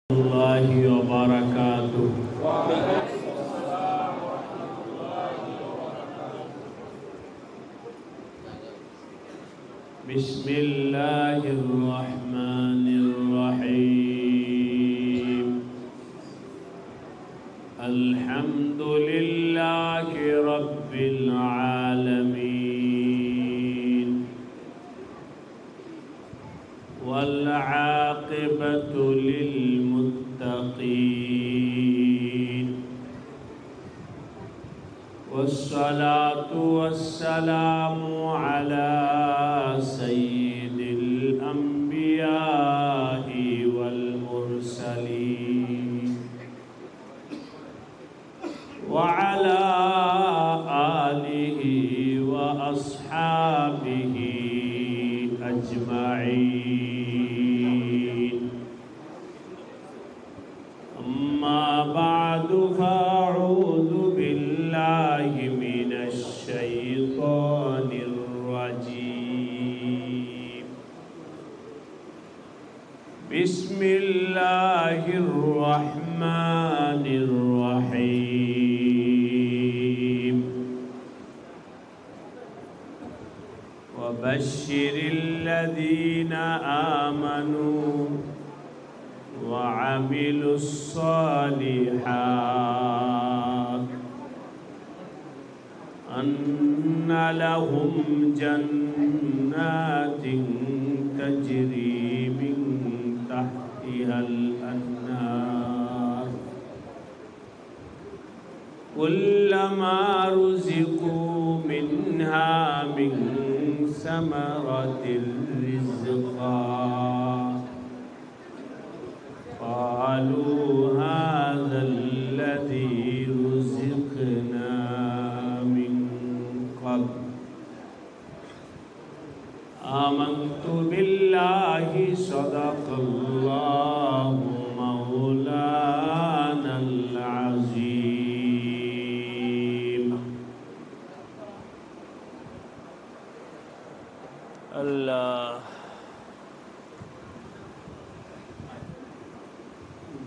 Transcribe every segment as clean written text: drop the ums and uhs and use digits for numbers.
الله وبركاته. بسم الله الرحمن الرحيم. الحمد لله رب العالمين، والعاقبة للمتقين، والصلاة والسلام على سيد الأنبياء والمرسلين، وعلى آله وأصحابه أجمعين. أما بعد، فأعوذ بالله من الشيطان الرجيم. بسم الله الرحمن الرحيم. وبشر الذين آمنوا وعملوا الصالحات أن لهم جنات تجري من تحتها الأنهار كلما رزقوا منها من ثمرة رزقا قالوا هذا الذي رزقنا من قبل. آمنت بالله صدق الله مولانا العظيم. الله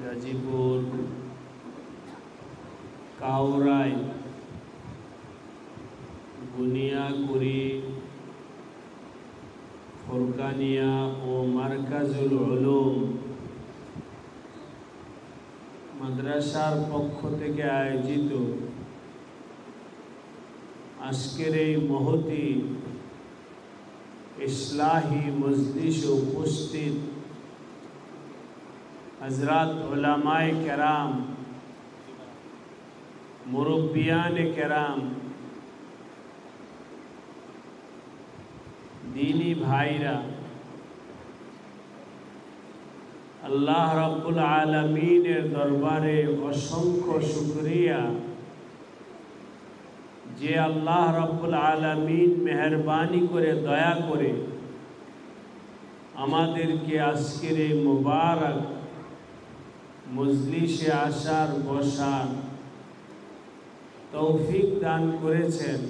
গাজীপুর কাউরাই বুনিয়াকুড়ি ফুরকানিয়া ও মারকাজুল উলুম মাদ্রাসার পক্ষ থেকে আয়োজিত আজকের এই মহতি ইসলাহি মজলিসে উপস্থিত हज़रात उलमाए केराम, मुरब्बियान केराम, दीनी भाईरा, अल्लाह रब्बुल आलमीनेर दरबारे असंख्य शुक्रिया जे अल्लाह रब्बुल आलमीन मेहरबानी करे दया करे आमादेरके आजकेर এই मुबारक মজলিসে আসার বসার তৌফিক দান করেছেন।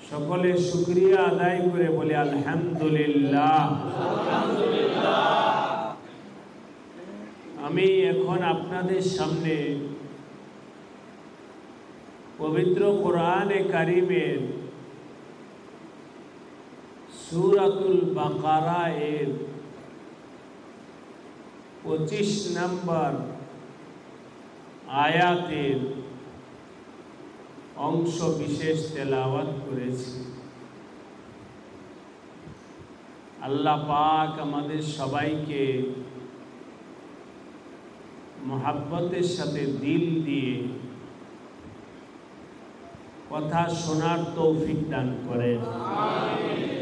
সকলে শুকরিয়া আদায় করে বলে আলহামদুলিল্লাহ। আমি এখন আপনাদের সামনে পবিত্র কোরআনে কারিমের সূরাতুল বাকারা এর 25 নম্বর আয়াতের অংশ বিশেষ তেলাওয়াত করেছি। আল্লাহ পাক আমাদের সবাইকে মুহাব্বতের সাথে দিল দিয়ে কথা শোনার তৌফিক দান করেন। আমিন।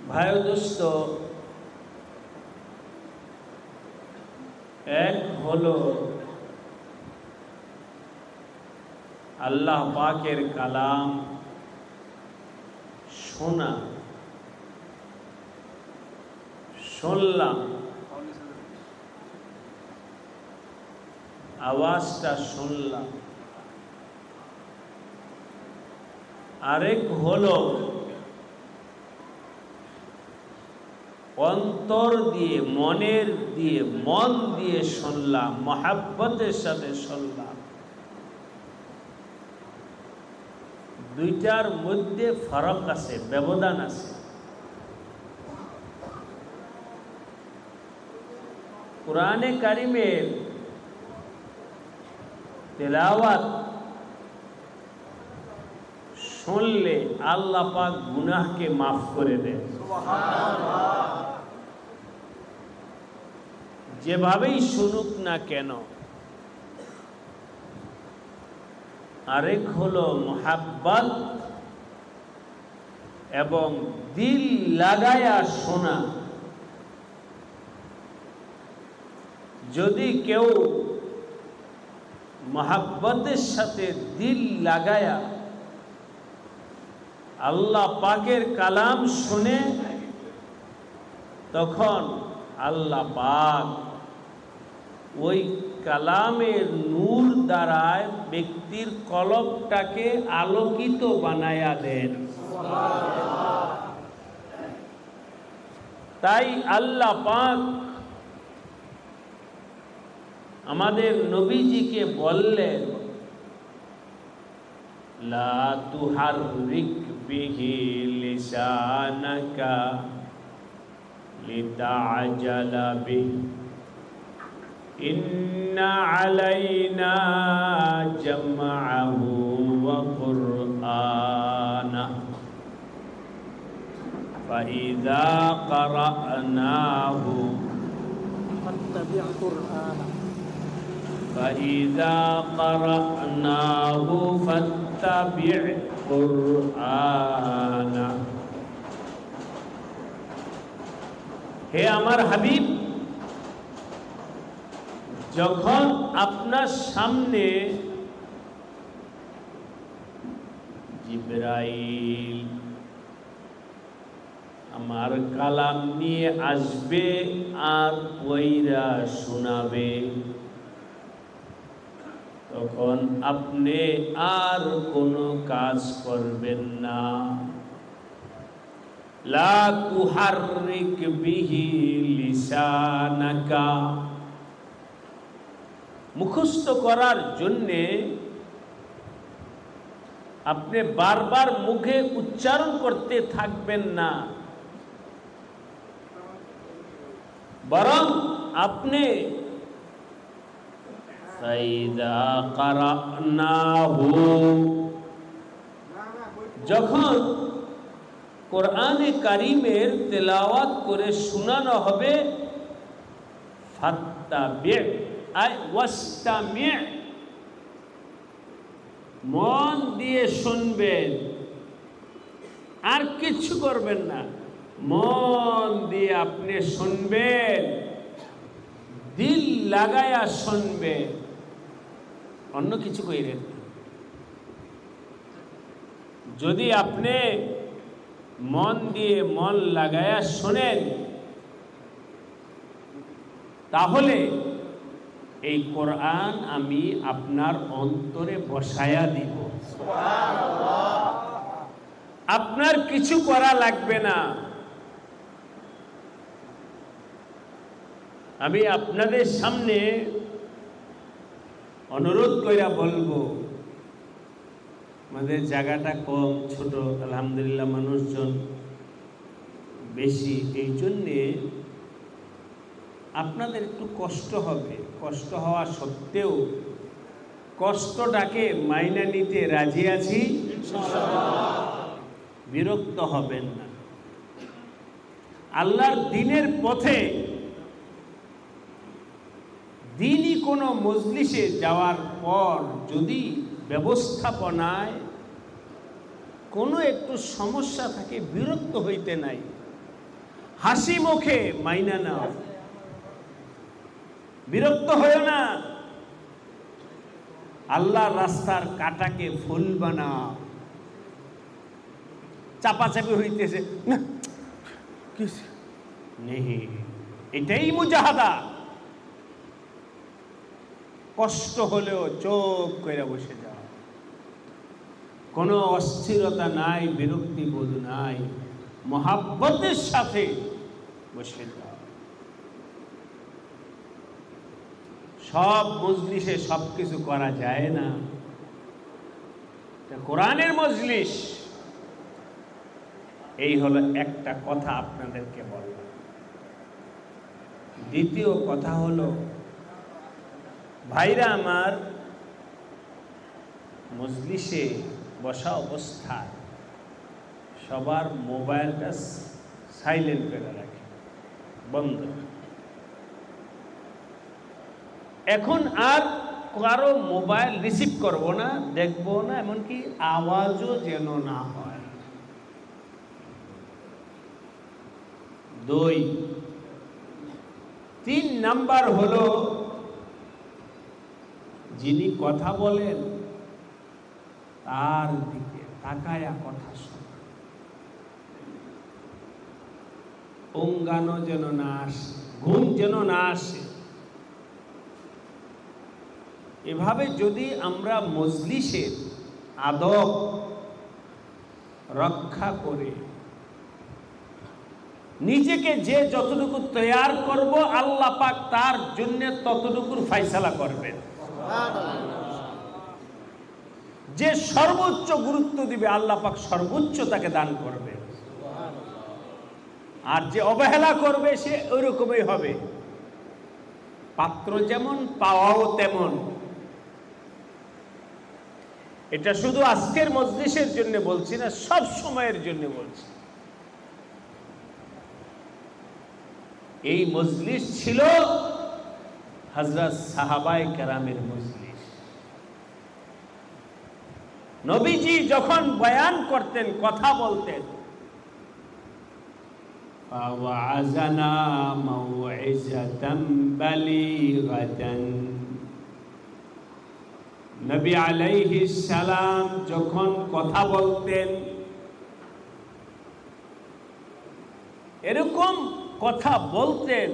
ভাই দোস্ত, এক হলো আল্লাহ পাকের কালাম শোনা, শুনলাম, আওয়াজটা শুনলাম। আরেক হলো অন্তর দিয়ে, মনের দিয়ে, মন দিয়ে শুনলাম, মহাব্বতের সাথে শুনলাম, দুইটার মধ্যে ফারাক আছে, ব্যবধান আছে। কুরআনে কারিমের তেলাওয়াত শুনলে আল্লাহ পাক গুনাহকে মাফ করে দেন, সুবহানাল্লাহ। যেভাবেই শুনুক না কেন। আরেক হলো মুহাব্বত এবং দিল লাগায়া শোনা। যদি কেউ মুহাব্বতের সাথে দিল লাগায়া আল্লাহ পাকের কালাম শুনে, তখন আল্লাহ পাক ওই কালামের নূর দ্বারায় ব্যক্তির কলবটাকে আলোকিত বানায়া দেন। তাই আল্লাহ পাক আমাদের নবীজিকে বললেন, লা তুহাররিক বিহি লিসানাকা লিতাআজালা বিহি ইন্না আলাইনা জামআহু ওয়া কুরআনাহু ফাইযা ক্বারানাহু ফাত্তাবি' কুরআনাহু فإذا قرأناه فاتبع قرآنه। হে আমার হাবিব, যখন আপনার সামনে জিবরাইল আমার কালাম নিয়ে আসবে আর ওইরা শোনাবে, তখন আপনি আর কোনো কাজ করবেন না। লা তুহাররিক বিহি লিসানাকা, মুখস্থ করার জন্যে আপনি বারবার মুখে উচ্চারণ করতে থাকবেন না, বরং আপনি ফাইদা কারানাহু, যখন কোরআনে কারিমের তেলাওয়াত করে শোনানো হবে, ফাত্তাবি' আই ওয়াস্তামি', মন দিয়ে শুনবেন, আর কিছু করবেন না, মন দিয়ে আপনি শুনবেন, দিল লাগায়া শুনবেন, অন্য কিছু কইরেন। যদি আপনি মন দিয়ে মন লাগায়া শোনেন, তাহলে এই কোরআন আমি আপনার অন্তরে বসায়া দিব, সুবহানাল্লাহ। আপনার কিছু করা লাগবে না। আমি আপনাদের সামনে অনুরোধ কইরা বলবো, আমাদের জায়গাটা কম, ছোট, আলহামদুলিল্লাহ মানুষজন বেশি, এই জন্যে আপনাদের একটু কষ্ট হবে। কষ্ট হওয়া সত্ত্বেও কষ্টটাকে মাইনা নিতে রাজি আছি, বিরক্ত হবেন না। আল্লাহর দ্বীনের পথে দিনই কোনো মজলিসে যাওয়ার পর যদি ব্যবস্থাপনায় কোনো একটু সমস্যা থাকে, বিরক্ত হইতে নাই, হাসি মুখে মাইনা নাও, বিরক্ত হয়েও না। আল্লাহর রাস্তার কাটাকে ফুল বানাও। চাপাচাপি হইতেছে না, এটাই মুজাহাদা। কষ্ট হলেও চোখ করে বসে যাও, কোনো অস্থিরতা নাই, বিরক্তি বোধ নাই, মহাব্বতের সাথে বসে যাও। সব মজলিসে সব কিছু করা যায় না, এটা কোরআনের মজলিস। এই হলো একটা কথা আপনাদেরকে বললাম। দ্বিতীয় কথা হলো, ভাইরা আমার, মজলিসে বসা অবস্থায় সবার মোবাইলটা সাইলেন্ট করে রাখে, বন্ধ। এখন আর কারো মোবাইল রিসিভ করব না, দেখবো না, এমনকি আওয়াজও যেন না হয়। 2, 3 নাম্বার হলো, যিনি কথা বলেন তার দিকে তাকায়া কথা শোনা, অঙ্গানো যেন না আসে, ঘুম যেন না আসে। এভাবে যদি আমরা মজলিসের আদব রক্ষা করে নিজেকে যে যতটুকু তৈয়ার করব, আল্লাহ পাক তার জন্য ততটুকুর ফায়সালা করবেন। যে সর্বোচ্চ গুরুত্ব দিবে, আল্লাহ পাক সর্বোচ্চ তাকে দান করবে। আর যে অবহেলা করবে, সে ওইরকমই হবে। পাত্র যেমন, পাওয়াও তেমন। এটা শুধু আজকের মজলিসের জন্য বলছি না, সব সময়ের জন্য বলছি। এই মজলিস ছিল হযরত সাহাবায়ে কেরামের মজলিস। নবীজি যখন বয়ান করতেন, কথা বলতেন, ফাওয়াযানা মাউইযাতান বালিগাতান, নবী আলাইহিস সালাম যখন কথা বলতেন, এরকম কথা বলতেন,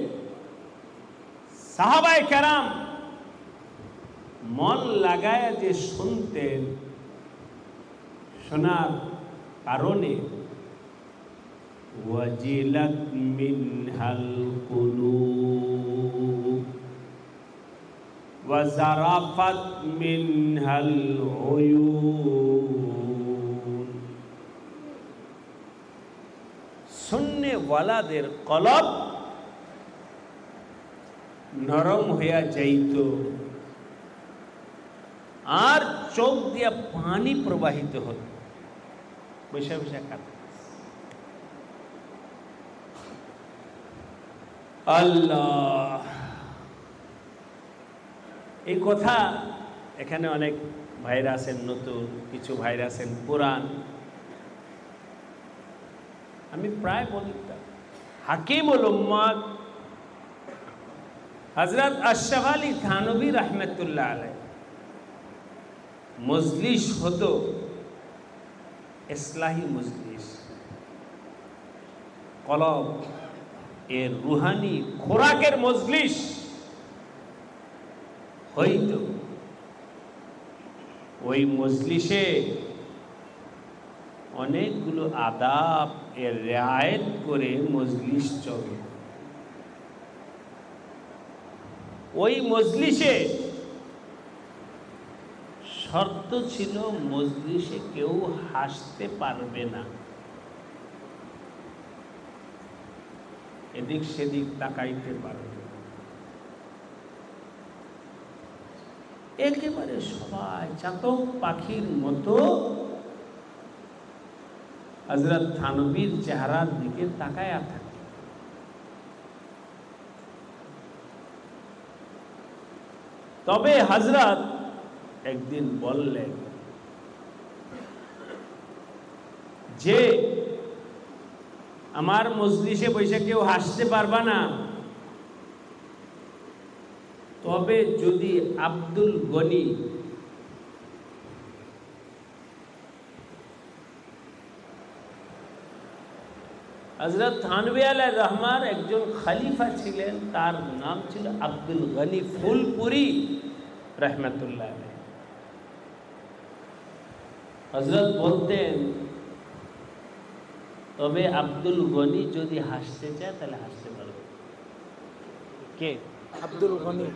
সাহাবায়ে কেরাম মন লাগায় যে শুনতেন, শোনার কারণে ওয়াজিলাত মিনহাল কুলুব ওয়া যারাফাত মিনহাল উয়ুন। শুননে ওয়ালাদের কলব নরম হইয়া যাইত, আর চোখ দিয়া পানি প্রবাহিত হতো। বৈশা বৈশা কাঁদে। আল্লাহ, এই কথা এখানে অনেক ভাইরা আছেন নতুন, কিছু ভাইরা আছেন পুরান। আমি প্রায় বলতাম, হাকিমুল উম্মাত হযরত আশরাফ আলী থানভী রাহমাতুল্লাহ আলাইহি মজলিস হতো ইসলাহি মজলিস, কলব এর রুহানি খোরাকের মজলিস হইত। ওই মজলিসে অনেকগুলো আদাব এর রিয়ায়েত করে মজলিস চলে। ওই মজলিসে শর্ত ছিল, মজলিসে কেউ হাসতে পারবে না, এদিক সেদিক তাকাইতে পারবে, একেবারে সবাই চাতক পাখির মতো হযরত থানভীর চেহারার দিকে তাকায়া থাকে। তবে হযরত একদিন বললেন যে আমার মজলিসে বসে কেউ হাসতে পারবা না, তবে যদি আব্দুল গনি হযরত থানভী আলাইহির রহমান একজন খলিফা ছিলেন, তার নাম ছিল আব্দুল গনি ফুলপুরি রহমাতুল্লাহ আলাইহি। হযরত বলতেন, তবে আব্দুল গনি যদি হাসতে চায় তাহলে হাসতে পারবে। কে? আব্দুল গনি।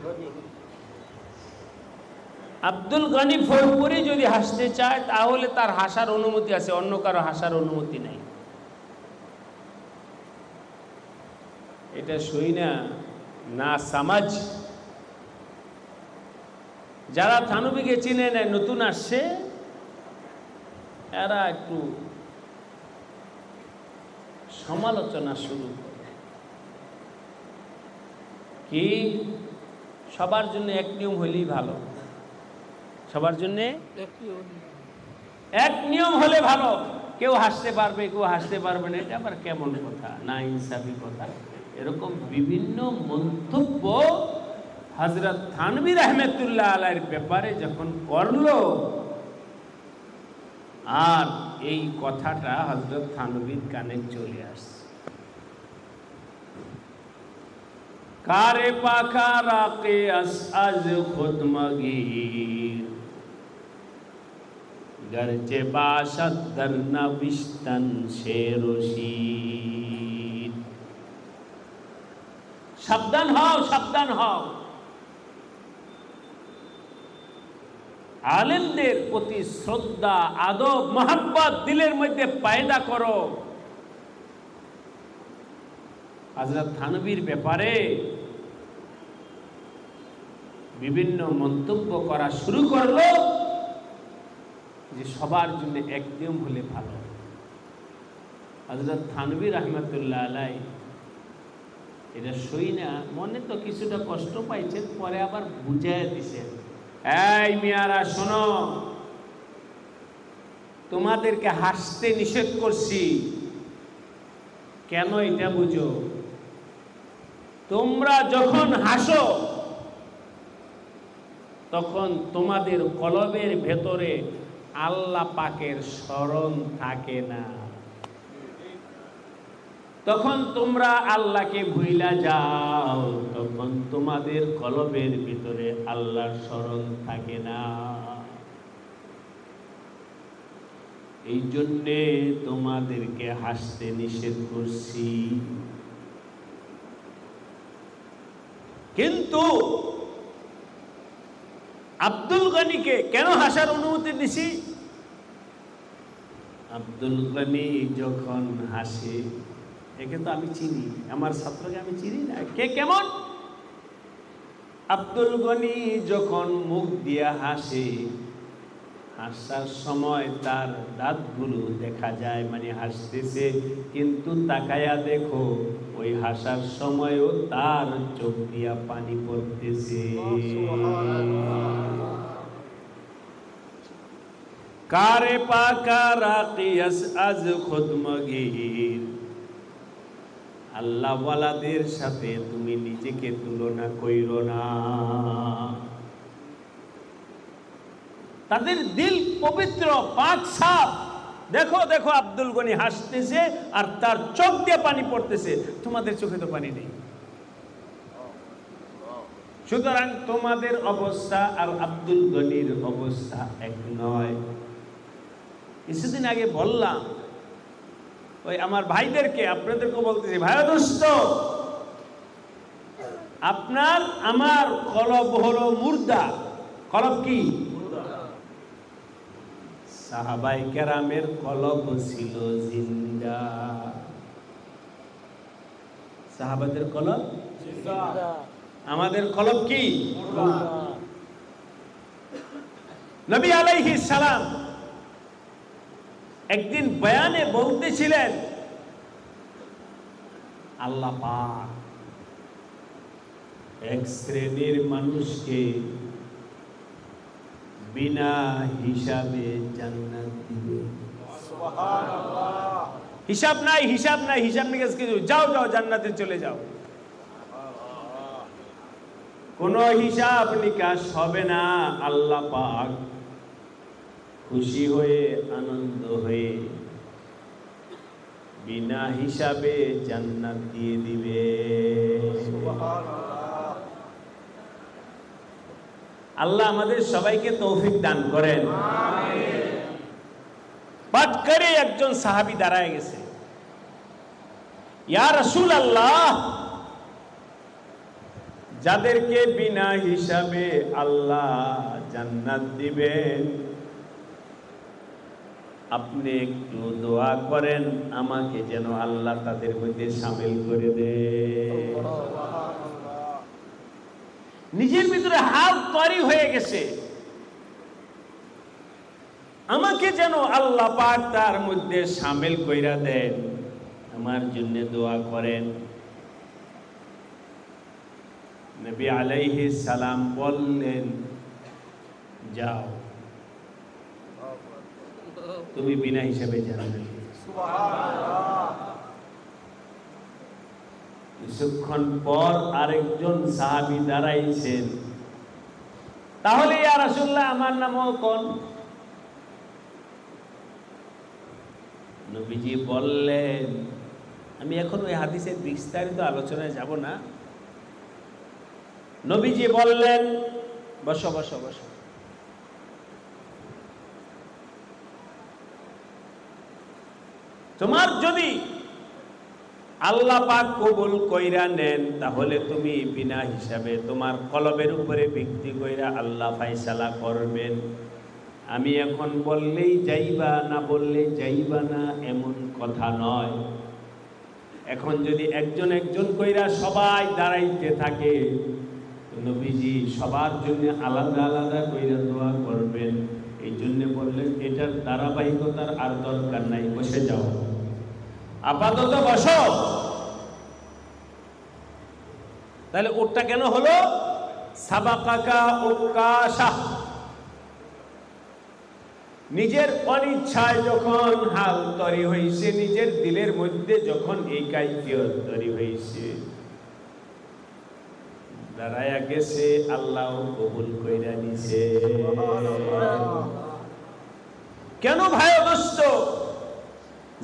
আব্দুল গনি ফরিদপুরি যদি হাসতে চায় তাহলে তার হাসার অনুমতি আছে, অন্য কারো হাসার অনুমতি নাই। এটা শুই না না সমাজ। যারা থানবীকে চিনে নেয়, নতুন আসছে, এরা একটু সমালোচনা শুরু করে। কি সবার জন্য এক নিয়ম হলেই ভালো, সবার জন্য এক নিয়ম হলে ভালো। কেউ হাসতে পারবে, কেউ হাসতে পারবে না, এটা আবার কেমন কথা, না ইনসাফি কথা। এরকম বিভিন্ন মন্তব্য হযরত থানভী রাহমাতুল্লাহ আলাইহির ব্যাপারে যখন করলো, আর এই কথাটা হযরত থানভীর কানে চলে আসছে। কারে পাখা রাকে আজ খুদ মগীর গরচে বাশদ দর নবিশতন শেরশীদ। সাবধান হও, সাবধান হও। আলেমদের প্রতি শ্রদ্ধা, আদব, মহব্বত দিলের মধ্যে পয়দা করো। হযরত থানভীর ব্যাপারে বিভিন্ন মন্তব্য করা শুরু করলো যে সবার জন্য এক নিয়ম হলে ভালো। হযরত থানভী রাহমাতুল্লাহ আলাইহি এটা শুই না মনে তো কিছুটা কষ্ট পাইছেন, পরে আবার বুঝাইয়া দিছেন, এই মিয়ারা শোনো, তোমাদেরকে হাসতে নিষেধ করছি কেন এটা বুঝো। তোমরা যখন হাসো তখন তোমাদের কলবের ভেতরে আল্লাহ পাকের স্মরণ থাকে না, তখন তোমরা আল্লাহকে ভুইলা যাও, তখন তোমাদের কলবের ভিতরে আল্লাহর স্মরণ থাকে না। এই জন্যে তোমাদেরকে হাসতে নিষেধ করছি। কিন্তু আব্দুল গনিকে কেন হাসার অনুমতি দিছি? আব্দুল গনি যখন হাসে, একে তো আমি চিনি, আমার ছাত্রকে আমি চিনি না, কে কেমন? আব্দুল গনি যখন মুখ দিয়ে হাসে, হাসার সময় তার দাঁতগুলো দেখা যায়, মানে হাসতেছে, কিন্তু তাকায়া দেখো ওই হাসার সময়ও তার চোখ দিয়া পানি পড়তেছে। কারে পাকা রাকিয়াস আজ খুদ মগীর। আল্লাহ ওয়ালাদের সাথে তুমি নিজেকে তুলনা কইরো না। তাদের দিল পবিত্র, পাক, সাফ। দেখো দেখো আব্দুল গনি হাসতেছে আর তার চোখ দিয়ে পানি পড়তেছে, তোমাদের চোখে তো পানি নেই। সুতরাং তোমাদের অবস্থা আর আব্দুল গনির অবস্থা এক নয়। কিছুদিন আগে বললাম, ওই আমার ভাইদেরকে, আপনাদেরকে বলতেছি, ভাই দোস্ত, আপনার আমার কলব হলো মুর্দা। কলব কি? সাহাবায়ে কেরামের কলব ছিল জিন্দা। সাহাবাদের কলব জিন্দা, আমাদের কলব কি? মুর্দা। নবী আলাইহিস সালাম একদিন বয়ানে বলতেছিলেন, আল্লাহ পাক এক শ্রেণীর মানুষকে বিনা হিসাবে জান্নাত দিবে। সুবহানাল্লাহ। হিসাব নাই, হিসাব নাই, হিসাব নিকাশ কিছু, যাও যাও জান্নাতে চলে যাও। কোনো হিসাব নিকাশ হবে না। আল্লাহ পাক খুশি হয়ে, আনন্দ হয়ে বিনা হিসাবে জান্নাত দিয়ে দিবে। সুবহানাল্লাহ। আল্লাহ আমাদের সবাইকে তৌফিক দান করেন। আমিন। পাট করে একজন সাহাবী দাঁড়ায় গেছে, ইয়া রাসূলুল্লাহ, যাদেরকে বিনা হিসাবে আল্লাহ জান্নাত দিবেন, আপনি একটু দোয়া করেন আমাকে যেন আল্লাহ তাদের মধ্যে শামিল করে দেন। নিজের ভিতরে হাত তৈরি হয়ে গেছে, আমাকে যেন আল্লাহ পাক তার মধ্যে শামিল কইরা দেন, আমার জন্য দোয়া করেন। নবী আলাইহিস সালাম বললেন, যাও, তুমি বিনা হিসাবে জান্নাত। সুবহানাল্লাহ। কিছুক্ষণ পর আরেকজন সাহাবী দাঁড়াইছেন, তাহলে ইয়া রাসূলুল্লাহ আমার নামও কোন? নবীজি বললেন, আমি এখন ওই হাদিসের বিস্তারিত আলোচনায় যাব না। নবীজি বললেন, বসো বসো বসো। তোমার যদি আল্লাহ পাক কবুল কইরা নেন, তাহলে তুমি বিনা হিসাবে তোমার কলবের উপরে ভিত্তি কইরা আল্লাহ ফায়সালা করবেন। আমি এখন বললেই যাইবা, না বললেই যাইবা না এমন কথা নয়। এখন যদি একজন একজন কইরা সবাই দাঁড়াইতে থাকে, নবীজি সবার জন্য আলাদা আলাদা কইরা দোয়া করবেন। এই জন্য বললেন, এটার ধারাবাহিকতার আর দরকার নাই, বসে যাও, আপাতত বসো। তাহলে ওটা কেন হলো? সাবাকাকা উকাশা, নিজের অনিচ্ছায় যখন হাল তৈরি হয়েছে, নিজের দিলের মধ্যে যখন এই কাইফিয়ত তৈরি হয়েছে, দাঁড়ায়া গেছে, আল্লাহ কবুল কইরা নিছে। কেন ভাই দোস্ত?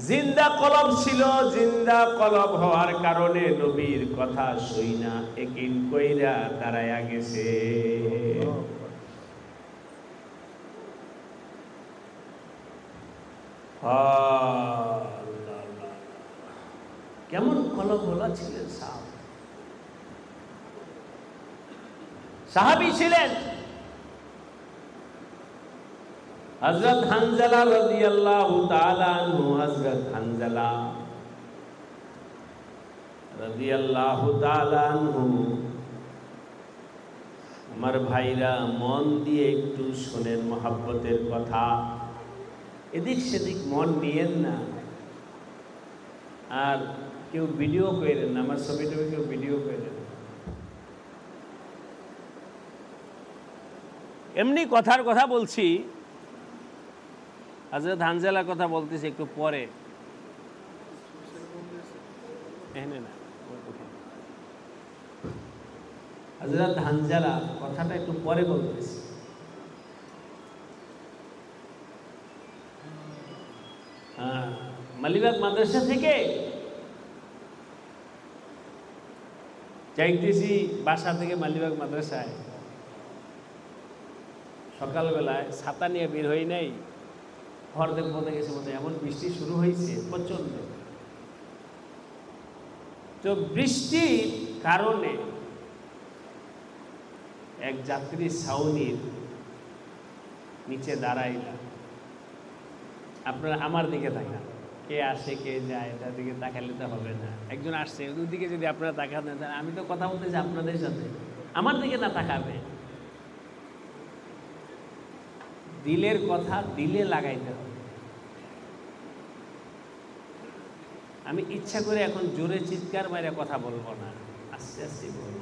জিন্দা কলব ছিল, জিন্দা কলব হওয়ার কারণে নবীর কথা শুইনা একিন কইরা দাঁড়ায়া গেছে। কেমন কলব বলা ছিলেন সাহাবী ছিলেন। হযরত হানজালা রাদিয়াল্লাহু তাআলা আনহু, হযরত হানজালা রাদিয়াল্লাহু তাআলা আনহু, আমার ভাইরা মন দিয়ে একটু শোনেন মহব্বতের কথা, এদিক সেদিক মন নিয়েন না, আর কেউ ভিডিও করেন না, আমার ছবিটা কেউ ভিডিও করেন। এমনি কথার কথা বলছি, হযরত হানজালার কথা বলতেছি একটু পরে। হযরত হানজালা কথাটা একটু পরে বলতেছি। মালিবাগ মাদ্রাসা থেকে যাইতেছি, বাসা থেকে মালিবাগ মাদ্রাসায় সকালবেলায় ছাতা নিয়ে বের হই নাই, হরদেব পথে গেছে মতো এমন বৃষ্টি শুরু হয়েছে প্রচন্ড। তো বৃষ্টির কারণে এক যাত্রী ছাউনির নিচে দাঁড়াইলাম। আপনারা আমার দিকে তাকান, কে আসে কে যায় তার দিকে তাকালে তো হবে না। একজন আসছে, ওর দিকে যদি আপনারা তাকান, আমি তো কথা বলতেছি আপনাদের সাথে, আমার দিকে না তাকাবে। দিলের কথা দিলে লাগাইতে হবে। আমি ইচ্ছা করে এখন জোরে চিৎকার মারে কথা বলবো না, আস্তে আস্তে বলবো।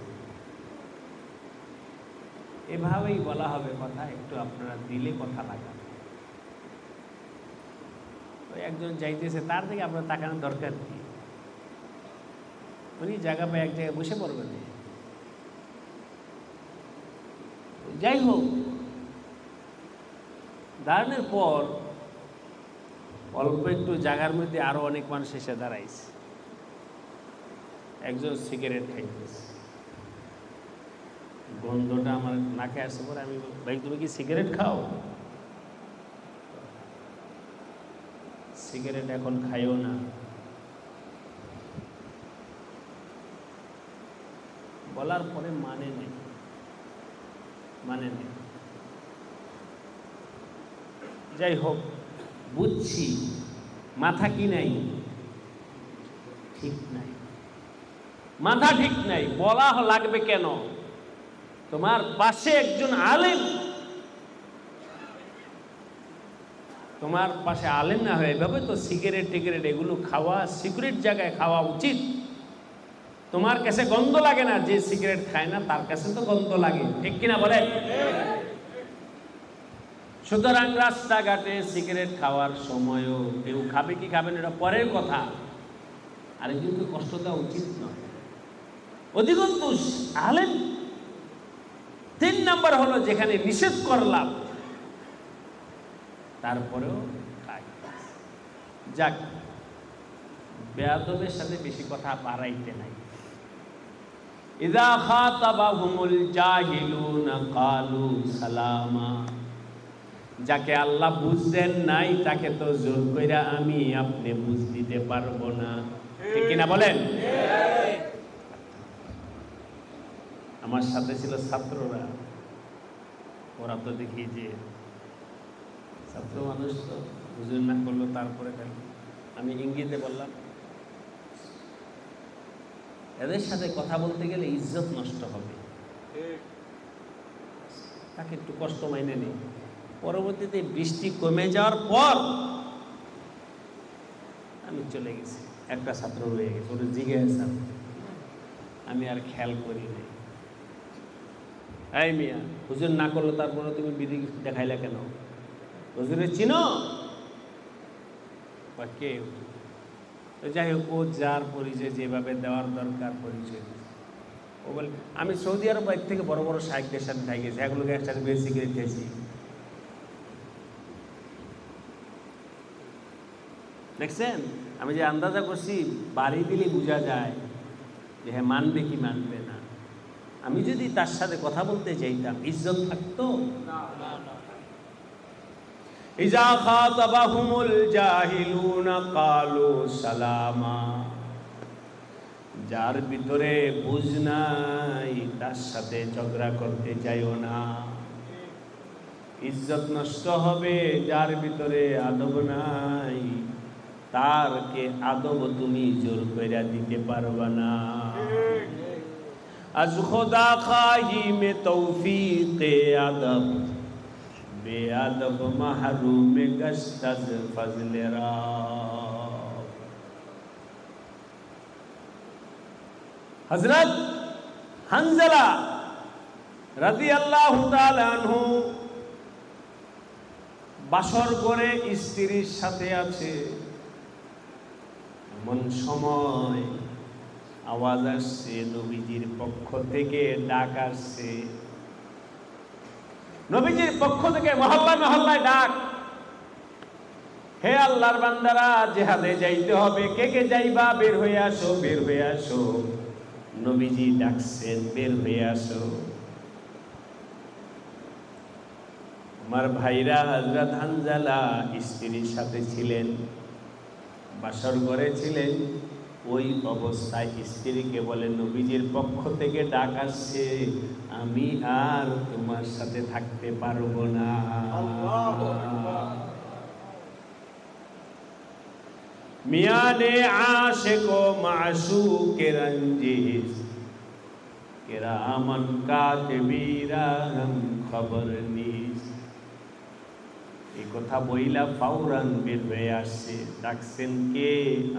এভাবেই বলা হবে কথা, একটু আপনারা দিলে কথা লাগান। একজন যাইতেছে, তার দিকে আপনার তাকানোর দরকার কি? উনি জায়গা পায় এক জায়গায় বসে পড়বেন। যাই হোক, দাঁড়ানোর পর অল্প একটু জায়গার মধ্যে আরো অনেক মানুষ এসে দাঁড়াইছে। একজন সিগারেট খাইতেছে, গন্ধটা আমার নাকে আসছে পরে আমি, ভাই তুমি কি সিগারেট খাও? সিগারেট এখন খাইও না, বলার পরে মানে নেই। যাই হোক, বুঝছি মাথা কি নাই, ঠিক নাই, মাথা ঠিক নাই। বলা লাগবে কেন? তোমার পাশে একজন আলেম, তোমার পাশে আলেম না হয় এভাবে তো সিগারেট টিগারেট এগুলো খাওয়া সিগারেট জায়গায় খাওয়া উচিত। তোমার কাছে গন্ধ লাগে না, যে সিগারেট খায় না তার কাছে তো গন্ধ লাগে, ঠিক কিনা বলেন? সুতরাং রাস্তাঘাটে সিগারেট খাওয়ার সময়ও কেউ খাবে কি খাবে না এটা পরের কথা, আরেকজনকে কষ্ট দেওয়া উচিত নয়। অধিকন্তু আলেম। 3 নাম্বার হলো যেখানে নিষেধ করলাম তারপরেও খাই। যাক, বেয়াদবের সাথে বেশি কথা বাড়াইতে নাই। ইযা খাতাবাহুমুল জাহিলুনা ক্বালু সালামা। যাকে আল্লাহ বুঝ দেন নাই তাকে তো জোর কইরা আমি আপনি বুঝ দিতে পারবো না, ঠিক কিনা বলেন? আমার সাথে ছিল ছাত্ররা, ওরা তো দেখি যে ছাত্র মানুষ তো হুজুর না করলো তারপরে খালি আমি ইঙ্গিতে বললাম, এদের সাথে কথা বলতে গেলে ইজ্জত নষ্ট হবে, তাকে একটু কষ্ট মাইনে নেই। পরবর্তীতে বৃষ্টি কমে যাওয়ার পর আমি চলে গেছি, একটা ছাত্র রয়ে গেছে, ওরা জিজ্ঞাসা আমি আর খেয়াল করি নাই। এই মিয়া, হুজুর না করলো তারপরে তুমি বিধি দেখাইলা কেন? হুজুরে চিনো? বা কে? যাই হোক, ও যার পরিচয় যেভাবে দেওয়ার দরকার পরিচয়, ও বলে আমি সৌদি আরব এক থেকে বড় বড় শাইখদের সাথে খাই গেছি, এগুলোকে একসাথে বেশি সিগারেট খেয়েছি। দেখছেন, আমি যে আন্দাজা করছি বাড়ি দিলে বোঝা যায় যে হ্যাঁ মানবে কি মানবে না। আমি যদি তার সাথে কথা বলতে চাইতাম ইজ্জত থাকতো? ইযা খাতাবাহুমুল জাহিলুনা ক্বালু সালামা। যার ভিতরে বুঝ নাই তার সাথে ঝগড়া করতে চাইও না, ইজ্জত নষ্ট হবে। যার ভিতরে আদব নাই তারকে আদব তুমি জোর কইরা দিতে পারবা না। আজ খোদা খাহি মে তৌফিকে আদব, বেআদব মাহরুম গশত আজ ফজলে রাব। হযরত হানজালা রাদিয়াল্লাহু তাআলা আনহু বাসর করে স্ত্রীর সাথে আছে, এমন সময় আওয়াজ আসছে, নবীজির পক্ষ থেকে ডাক আসছে। নবীজির পক্ষ থেকে মহল্লায় মহল্লায় ডাক, হে আল্লাহর বান্দারা, জিহাদে যাইতে হবে, কে কে যাইবা বের হয়ে আসো, বের হয়ে আসো। নবীজি ডাকছেন, বের হয়ে আসো। আমার ভাইরা, হযরত হানজালা স্ত্রীর সাথে ছিলেন, বাসর ঘরে ছিলেন। ওই অবস্থায় স্ত্রীকে বলে নবীজির পক্ষ থেকে ডাক আসছে, আমি আর তোমার সাথে থাকতে পারবো না। মিয়ানে আশিক ও মাশুক রঞ্জিশ, কিরামান কাতিবিরা হাম খবর নিস। এই কথা বইলা ফাওরান বের হয়ে আসছে। ডাকছেন কে?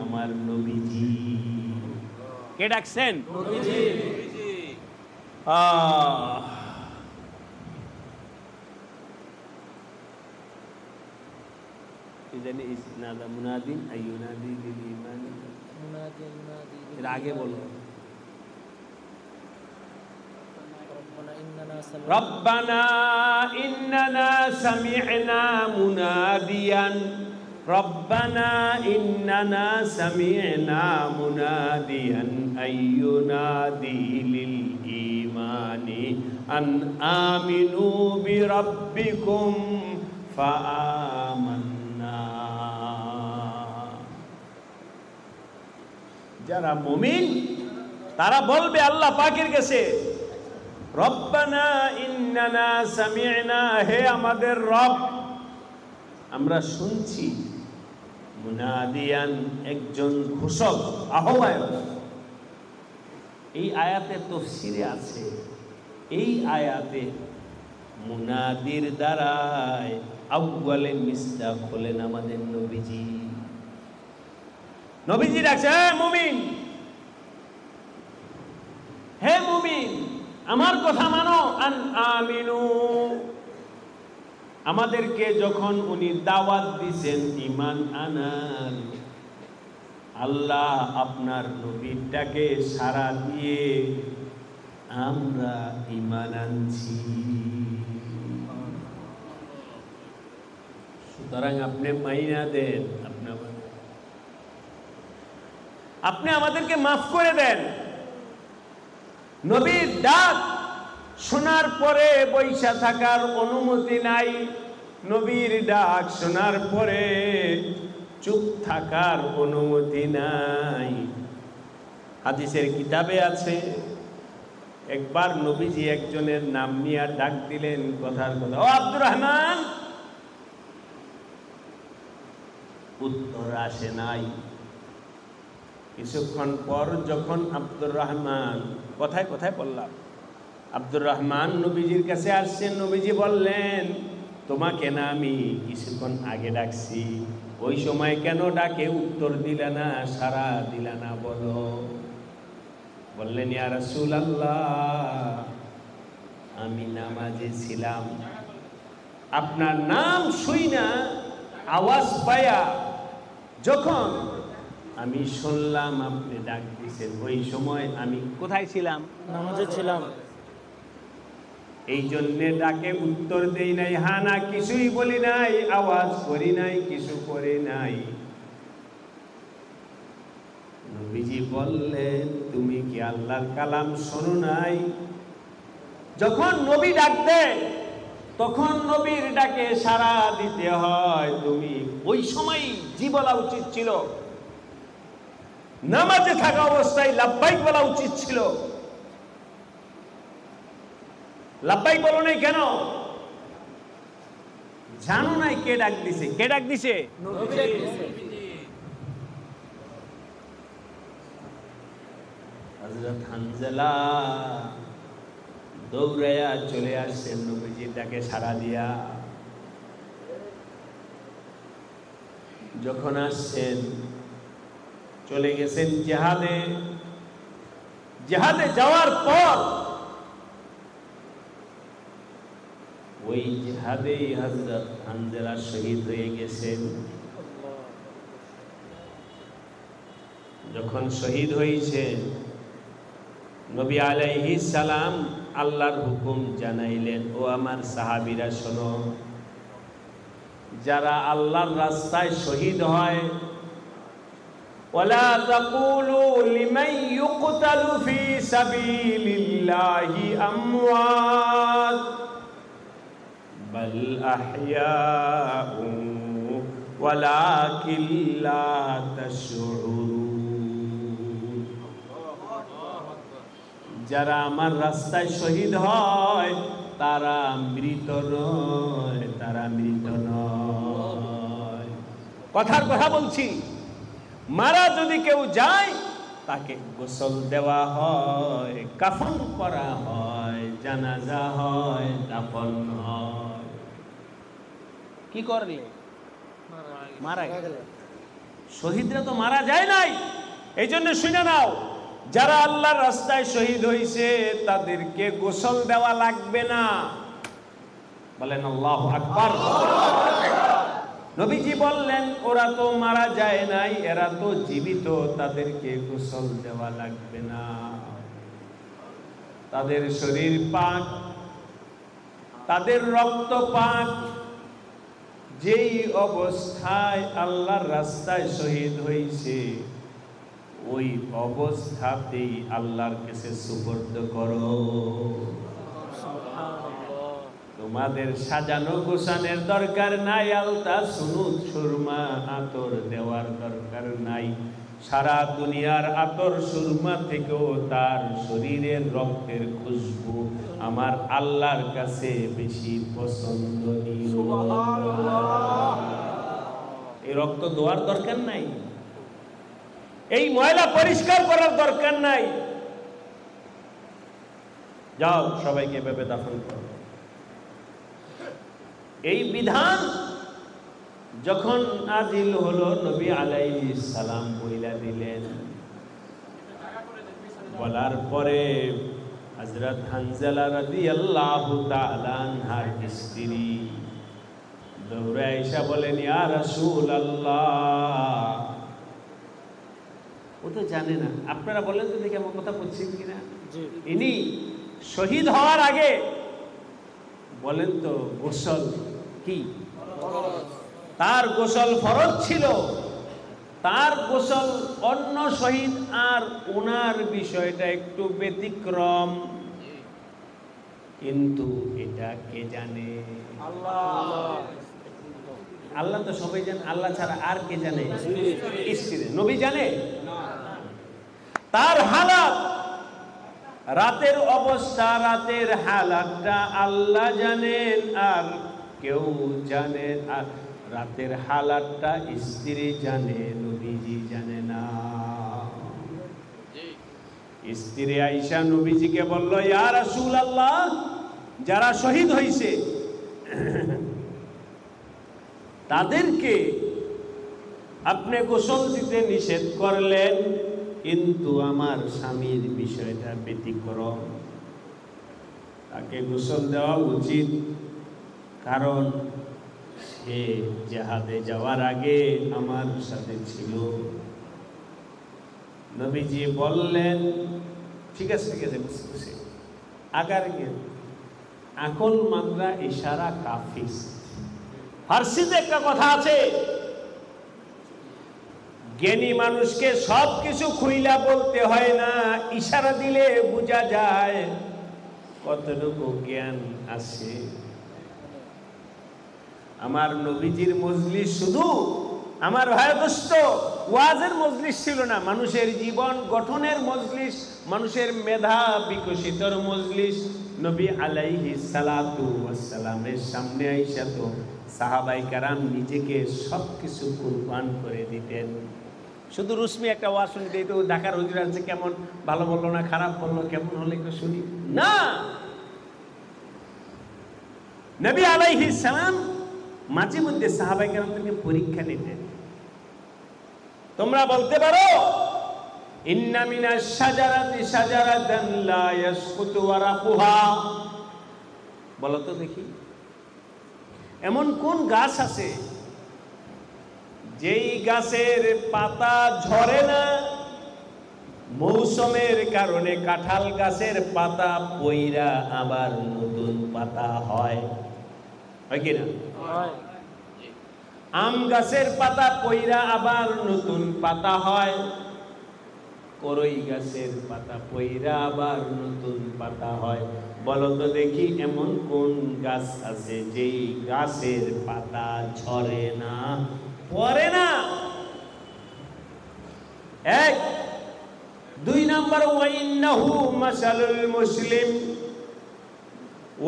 আমার নবীজি। কে ডাকছেন? নবীজি। ইদানি ইসনাদা মুনাদিন আইয়ুনাদি লিল ঈমান, মুনাদি মুনাদি এর আগে বলো ربنا إننا سمعنا مناديا ربنا إننا سمعنا مناديا أن ينادي للإيمان أن آمنوا بربكم فآمنا। যারা মুমিন তারা বলবে আল্লাহ পাকের কাছে, রব্বানা ইন্নানা সামি'না, হে আমাদের রব, আমরা শুনছি, মুনাদিয়ান, একজন ঘোষক, আহ্বায়ক। এই আয়াতে তাফসীরে আছে, এই আয়াতে মুনাদির দ্বারায় আউয়ালে মিসদাক হলেন আমাদের নবীজি। নবীজি ডাকছে, হে মুমিন, হে মুমিন, আমার কথা মানো, আন আমিনু। আমাদেরকে যখন উনি দাওয়াত দিয়েছেন ঈমান আনার, আল্লাহ আপনার নবীটাকে সাড়া দিয়ে আমরা ঈমান আনছি। সুতরাং আপনি মাইনা দেন, আপনি আমাদেরকে মাফ করে দেন। নবীর ডাক শোনার পরে বৈশা থাকার অনুমতি নাই, নবীর ডাক শোনার পরে চুপ থাকার অনুমতি নাই। হাদিসের কিতাবে আছে, একবার নবীজি একজনের নাম নিয়ে ডাক দিলেন, কথার কথা, ও আব্দুর রহমান। উত্তর আসে নাই। কিছুক্ষণ পর যখন আব্দুর রহমান, কোথায় কোথায় বললাম, আব্দুর রহমান নবীজির কাছে আসছেন, নবীজি বললেন, তোমাকে না আমি কিছুক্ষণ আগে ডাকছি, ওই সময় কেন ডাকে উত্তর দিলে না, সাড়া দিলে না, বলো। বললেন, ইয়া রাসূলুল্লাহ, আমি নামাজে ছিলাম, আপনার নাম শুই না, আওয়াজ পায়া যখন আমি শুনলাম আপনি ডাক দিয়েছেন, ওই সময় আমি কোথায় ছিলাম? নামাজে ছিলাম। এই জন্যে ডাকে উত্তর দেই নাই, হা না কিছুই বলি নাই, আওয়াজ করি নাই, কিছু করে নাই। নবীজি বললেন, তুমি কি আল্লাহর কালাম শোনো নাই? যখন নবী ডাক দেয় তখন নবীর ডাকে সাড়া দিতে হয়। তুমি ওই সময় জি বলা উচিত ছিল, নামাজে থাকা অবস্থায় লাব্বাইক বলা উচিত ছিল। লাব্বাইক বলো নাই কেন? জানো নাই কে ডাক দিছে? কে ডাক দিছে? হযরত হানজালা দৌড়াইয়া চলে আসছেন নবীজির ডাকে সাড়া দিয়া। যখন আসছেন, চলে গেছেন জিহাদে। জিহাদে যাওয়ার পর ওই জিহাদেই হযরত হানজালা শহীদ হয়ে গেছেন। যখন শহীদ হয়েছেন, নবী আলাইহিস সালাম আল্লাহর হুকুম জানাইলেন, ও আমার সাহাবীরা শোনো, যারা আল্লাহর রাস্তায় শহীদ হয়, ওয়ালা তাকুলু লিমান ইউকতালু ফি সাবিলিল্লাহি আমওয়াত বাল আহইয়াউ ওয়ালাকিন লা তাশউরুন। যারা আমার রাস্তায় শহীদ হয় তারা মৃত নয়, তারা মৃত নয়। কথার কথা বলছি, মারা যদি কেউ যায় তাকে গোসল দেওয়া হয়, কাফন করা হয়, জানাজা হয়, দাফন হয়। কি করলে? মারা গেল। শহীদরা তো মারা যায় নাই। এই জন্য শুনে নাও, যারা আল্লাহর রাস্তায় শহীদ হয়েছে তাদেরকে গোসল দেওয়া লাগবে না। বলেন আল্লাহু আকবার। নবীজি বললেন, ওরা তো মারা যায় নাই, এরা তো জীবিত, তাদেরকে গোসল দেওয়া লাগবে না। তাদের শরীর পাক, তাদের রক্ত পাক। যেই অবস্থায় আল্লাহর রাস্তায় শহীদ হয়েছে ওই অবস্থাতেই আল্লাহর কাছে সুপর্দ করো। তোমাদের সাজানো গোছানোর দরকার নাই, আলতা সুনুদ সুরমা আতর দেওয়ার দরকার নাই। সারা দুনিয়ার আতর সুরমা থেকেও তার শরীরের রক্তের খুশবু আমার আল্লাহর কাছে বেশি পছন্দনীয়। এই রক্ত ধোয়ার দরকার নাই, এই ময়লা পরিষ্কার করার দরকার নাই। যাও সবাইকে এভাবে দাফন করো। এই বিধান যখন নাজিল হলো, নবী আলাইহিস সালাম বইলা দিলেন। বলার পরে হযরত হানজালা রাদিয়াল্লাহু তাআলা আনহার স্ত্রী দৌড়ে আয়েশা বলেন, ইয়া রাসূলুল্লাহ। ও তো জানে না, আপনারা বলেন তো দেখি আমার কথা বুঝছেন কিনা। ইনি শহীদ হওয়ার আগে বলেন তো গোসল কি? তার গোসল ফরজ ছিল, তার গোসল অন্য শহীদ আর ওনার বিষয়টা একটু ব্যতিক্রম। কিন্তু এটা কে জানে? আল্লাহ। আল্লাহ তো সবাই জানে, আল্লাহ ছাড়া আর কে জানে? স্ত্রী। নবী জানে? তার হালাত, রাতের অবস্থা, রাতের হালাতটা আল্লাহ জানেন আর কেউ জানেন। আর রাতের হালাতটা স্ত্রী জানে, নবীজি জানে না। স্ত্রী আয়েশা নবীজিকে বলল, ইয়া রাসূলুল্লাহ, যারা শহীদ হয়েছে তাদেরকে আপনি গোসল দিতে নিষেধ করলেন, কিন্তু আমার স্বামীর বিষয়টা ব্যতিক্রম, তাকে গোসল দেওয়া উচিত, কারণ সে জিহাদে যাওয়ার আগে আমার সাথে ছিল। নবীজি বললেন, ঠিক আছে ঠিক আছে, বুঝতেছি। আগার আকল মাত্রা ইশারা কাফিস। ফার্সিতে একটা কথা আছে, জ্ঞানী মানুষকে সব কিছু খুইলা বলতে হয় না, ইশারা দিলে বোঝা যায় কতটুকু জ্ঞান আছে। আমার নবীজির মজলিস শুধু আমার ভাই দোস্ত ওয়াজের মজলিস ছিল না, মানুষের জীবন গঠনের মজলিস, মানুষের মেধা বিকশিতর মজলিস। নবী আলাইহিস সালাতু ওয়াস সালামের সামনে আইসা তো সাহাবায়ে কেরাম নিজেকে সবকিছু কুরবান করে দিতেন। শুধু রুসমি একটা ওয়াজ শুনতে তো ঢাকার হুজুর আছে, কেমন ভালো বললো না খারাপ বললো, কেমন হলে একটু শুনি না। নবী আলাইহিস সালাম মাঝে মধ্যে সাহাবায়ে কেরামদেরকে পরীক্ষা নিতেন। তোমরা বলতে পারো, ইন্না মিনাশ শাজারাতি শাজারাতান লা ইয়াসকুতু ওয়ারাকুহা, বলো তো দেখি এমন কোন গাছ আছে যেই গাছের পাতা ঝরে না? মৌসুমের কারণে কাঁঠাল গাছের পাতা পইরা আবার নতুন পাতা হয়, হয় কি না? আম গাছের পাতা পইরা আবার নতুন পাতা হয়, করই গাছের পাতা পইরা আবার নতুন পাতা হয়। বলো তো দেখি এমন কোন গাছ আছে যেই গাছের পাতা ঝরে না, পড়ে না? এক। দুই নাম্বার, ওয়াইন্নাহু মাসালুল মুসলিম,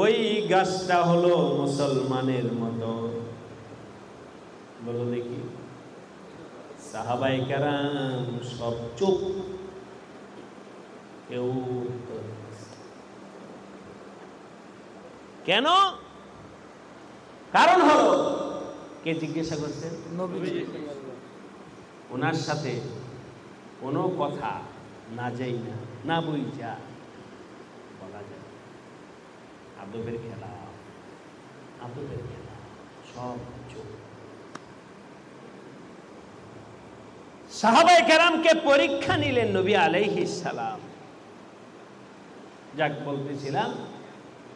ওই গাছটা হলো মুসলমানের মতো। বলো দেখি। সাহাবায়ে কেরাম সব চুপ, কেউ কেন? কারণ হলো, কে জিজ্ঞাসা করছে? নবীজি। ওনার সাথে কোনো কথা না যাই না, না বুঝা বলা যায়। আদবের খেলা, আদবের খেলা, সব চুপ। সাহাবায়ে কেরামকে পরীক্ষা নিলেন নবী আলাইহিস সালাম। যাক বলতেছিলাম,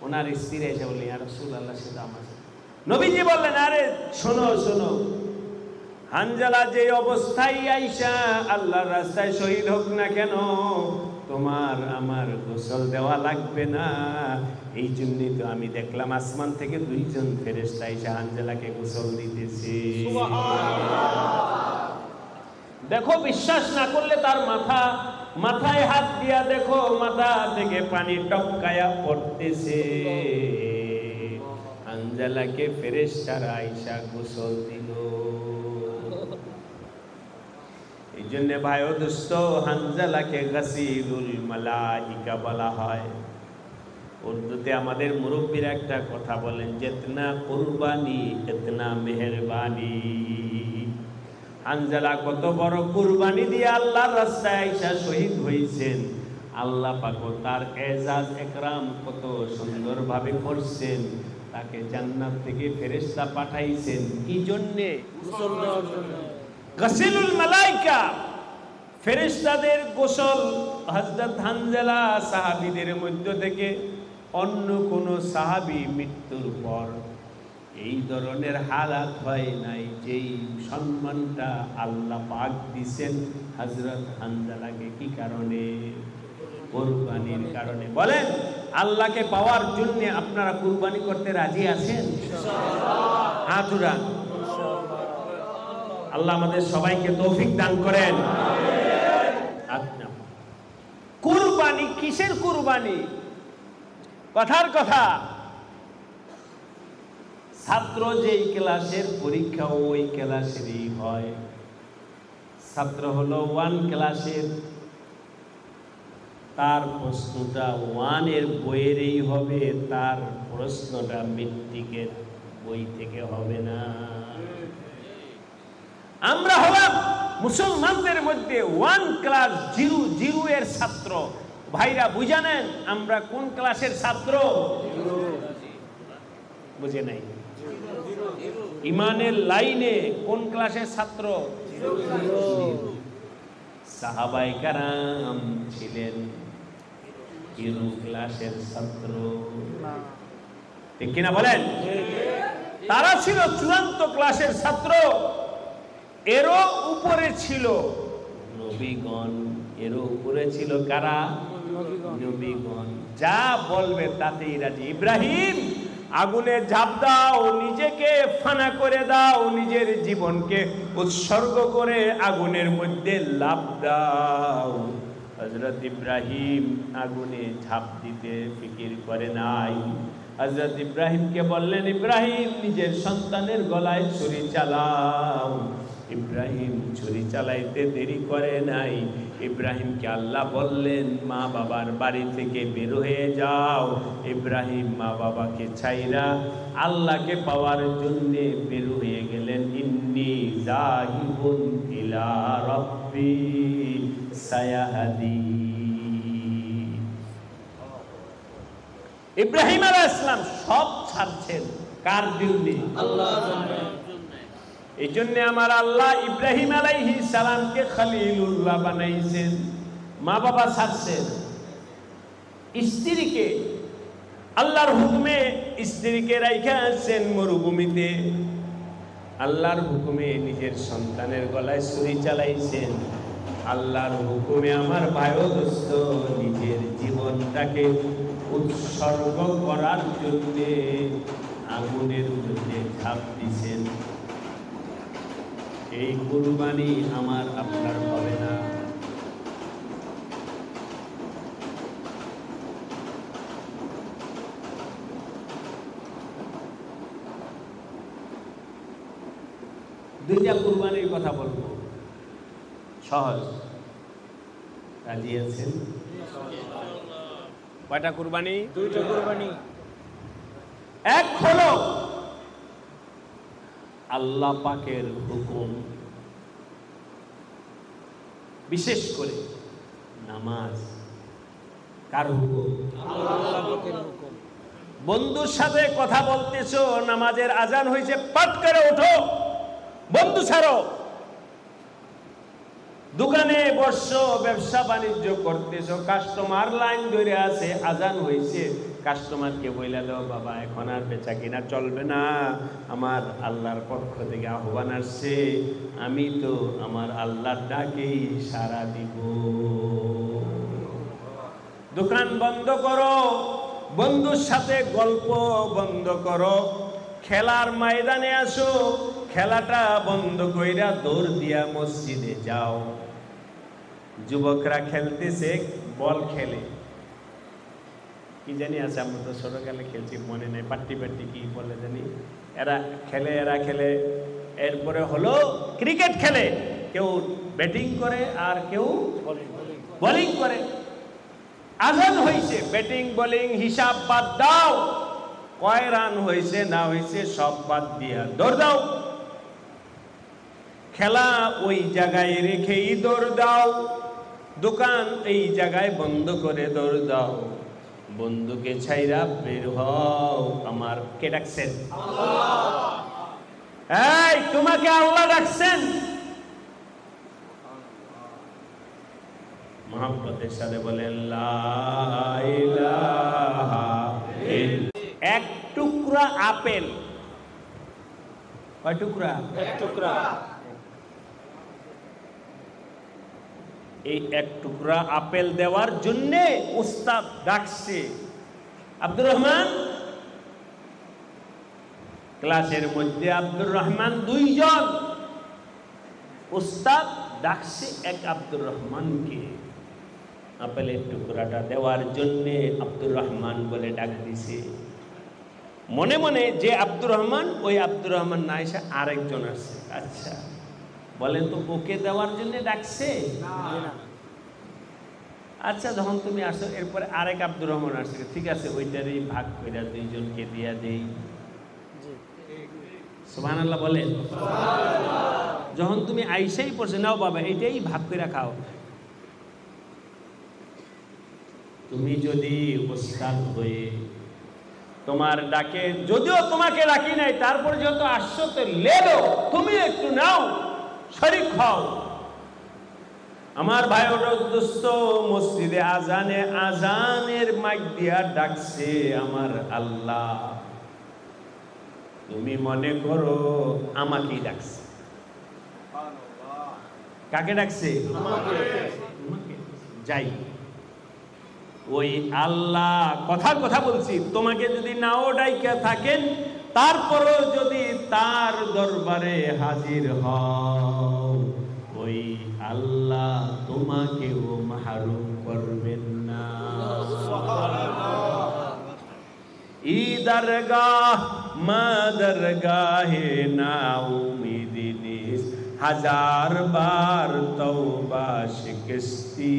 ওনার স্ত্রী এসে বললেন, ইয়া রাসূলুল্লাহ, সেটা আমার। নবীজি বললেন, আরে শোনো শোনো, হানজালা যে অবস্থায় আইসা আল্লাহর রাস্তায় শহীদ হোক না কেন, তোমার আমার গোসল দেওয়া লাগবে না। এই জন্যই তো আমি দেখলাম আসমান থেকে দুইজন ফেরেশতা এসে হানজালাকে গোসল দিতেছে। দেখো, বিশ্বাস না করলে তার মাথায় হাত দিয়া দেখো, মাথা থেকে পানি টপকায়া পড়তেছে। হানজালাকে ফেরেশতারা আইসা গোসল দিল। এই জন্য ভাই ও দোস্ত, হানজালাকে গাসিলুল মালাইকা বলা হয়। উর্দুতে আমাদের মুরব্বীরা একটা কথা বলেন, জিতনা কুরবানি ইতনা মেহেরবানি। হানজালা কত বড় কুরবানি দিয়ে আল্লাহর রাস্তায় আইসা শহীদ হয়েছেন। আল্লাহ পাক তার এজাজ একরাম কত সুন্দরভাবে করছেন। তাকে জান্নাত থেকে ফেরেশতা পাঠাইছেন কি জন্যে? গোসল দেওয়ার জন্য। গাসিলুল মালাইকা, ফেরেশতাদের গোসল। হযরত হানজালা সাহাবীদের মধ্য থেকে অন্য কোন সাহাবী মৃত্যুর পর এই ধরনের হালাত হয় নাই। যেই সম্মানটা আল্লাহ পাক দিয়েছেন হযরত হানজালাকে, কি কারণে? কুরবানির কারণে। বলেন, আল্লাহকে পাওয়ার জন্য আপনারা কুরবানি করতে রাজি আছেন? ইনশাআল্লাহ। হাত উঠান। আল্লাহ আমাদের সবাইকে তৌফিক দান করেন। আমিন। কুরবানি কিসের কুরবানি? কথার কথা, ছাত্র যেই ক্লাসের পরীক্ষা ওই ক্লাসেরই হয়। ছাত্র হলো 1 ক্লাসের, তার প্রশ্নটা 1 এর বইয়েরই হবে, তার প্রশ্নটা মেট্রিকের বই থেকে হবে না। আমরা হলাম মুসলমানদের মধ্যে 1 ক্লাস 0 এর ছাত্র। ভাইরা বুঝে নেন, আমরা কোন ক্লাসের ছাত্র? বুঝে নাই? ইমানের লাইনে কোন ক্লাসের ছাত্র? সাহাবায়ে কেরাম ছিলেন 0 ক্লাসের ছাত্র, ঠিক কিনা বলেন? তারা ছিল চূড়ান্ত ক্লাসের ছাত্র। এরও উপরে ছিল নবীগণ, এরও উপরে ছিল কারা? নবীগণ। যা বলবে তাতেই রাজি। ইব্রাহিম, আগুনে ঝাঁপ দাও, নিজেকে ফানা করে দাও, নিজের জীবনকে উৎসর্গ করে আগুনের মধ্যে লাফ দাও। হযরত ইব্রাহিম আগুনে ঝাঁপ দিতে ফিকির করে নাই। হযরত ইব্রাহিমকে বললেন, ইব্রাহিম নিজের সন্তানের গলায় ছুরি চালাও। ইব্রাহিম ছুরি চালাইতে দেরি করে নাই। ইব্রাহিমকে আল্লাহ বললেন, মা বাবার বাড়ি থেকে বের হয়ে যাও। ইব্রাহিম মা বাবাকে ছাইরা আল্লাহকে পাওয়ার জন্য বের হয়ে গেলেন। ইন্নী যাহিবুন ইলা রাব্বি সায়াহদি। ইব্রাহিম আলাইহিস সালাম সব ছাড়ছেন কার জন্য? আল্লাহর জন্য। এই জন্য আমার আল্লাহ ইব্রাহিম আলাইহিস সালামকে খলিলুল্লাহ বানাইছেন। মা বাবা ছাড়ছেন, স্ত্রীকে আল্লাহর হুকুমে স্ত্রীকে রাইখা আছেন মরুভূমিতে। আল্লাহর হুকুমে নিজের সন্তানের গলায় ছুরি চালাইছেন। আল্লাহর হুকুমে আমার ভাই ও দোস্ত নিজের জীবনটাকে উৎসর্গ করার জন্য আগুনের মধ্যে ঝাঁপ দিছেন। এই কুরবানি আমার আপনার হবে না। দুইটা কুরবানির কথা বলবো, সহজ। রাজি আছেন? কয়টা কুরবানি? 2টা কুরবানি। এক হলো আল্লাহ পাকের হুকুম, বিশেষ করে নামাজ। কার হুকুম? আল্লাহ পাকের হুকুম। বন্ধুর সাথে কথা বলতেছো, নামাজের আজান হয়েছে, পাট করে ওঠো, বন্ধু ছাড়ো। দোকানে বসছো, ব্যবসা বাণিজ্য করতেছো, কাস্টমার লাইন ধরে আছে, আজান হয়েছে, কাস্টমারকে বইলা দাও, বাবা এখন আর বেচা কিনা চলবে না, আমার আল্লাহর পক্ষ থেকে আহ্বান আসছে, আমি তো আমার আল্লাহর ডাকেই সাড়া দিব। দোকান বন্ধ করো, বন্ধুর সাথে গল্প বন্ধ করো, খেলার ময়দানে আসো, খেলাটা বন্ধ কইরা দৌড় দিয়া মসজিদে যাও। যুবকরা খেলতেছে, বল খেলে, কি জানি আছে, আমরা তো ছোটকালে খেলছি, মনে নেই, পাট্টি পাট্টি কি বলে জানি, এরা খেলে। এরপরে হলো ক্রিকেট খেলে, কেউ ব্যাটিং করে আর কেউ বোলিং করে। আজান হয়েছে, ব্যাটিং বোলিং হিসাব বাদ দাও, কয় রান হয়েছে না হয়েছে সব বাদ দিয়া দৌড় দাও। খেলা ওই জায়গায় রেখেই দৌড় দাও, দোকান এই জায়গায় বন্ধ করে দৌড় দাও। বন্ধুকে ছাইরা বের হও। আমার কে ডাকছেন? এই তোমাকে আল্লাহ ডাকছেন। মহব্বতের সাথে বলেন লা ইলাহা ইল্লাল্লাহ। এক টুকরা আপেল, কয় টুকরা? এক টুকরা। এই এক টুকরা আপেল দেওয়ার জন্য উস্তাদ ডাকছে। আব্দুর রহমান, ক্লাসের মধ্যে আব্দুর রহমান 2 জন, উস্তাদ ডাকছে এক আব্দুর রহমানকে আপেলের টুকরাটা দেওয়ার জন্য। আব্দুর রহমান বলে ডাক দিছে। মনে মনে যে আব্দুর রহমান, ওই আব্দুর রহমান না এসে আরেকজন আসছে। আচ্ছা বলেন তো, ওকে দেওয়ার জন্য ডাকছে? আচ্ছা যখন তুমি আসো, এরপরে আরেক আব্দুর রহমান আসছে, ঠিক আছে ওইটারই ভাগ করে 2 জনকে দিয়া দেই। সুবহানাল্লাহ বলেন। যখন তুমি আইসাই পড়ছে, নাও বাবা এটাই ভাগ করে খাও। তুমি যদি উস্তাদ হয়ে তোমার ডাকে, যদিও তোমাকে ডাকি নাই, তারপরে যত আসছো তো লেলো, তুমি একটু নাও, শরীক খাও। আমার ভাই দোস্ত, মসজিদে আজানের মাইক দিয়া ডাকছে আমার আল্লাহ। তুমি মনে করো আমাকেই ডাকছে। কাকে ডাকছে? যাই, ওই আল্লাহ কথা বলছি, তোমাকে যদি নাও ডাইকা থাকেন, তারপরও যদি তার দরবারে হাজির হও, ওই আল্লাহ তোমাকেও মাহরুম করবেন না। ই দরগাহ মা দরগাহে না উম্মীদিনিস, 1000 বার তওবা শিকস্তি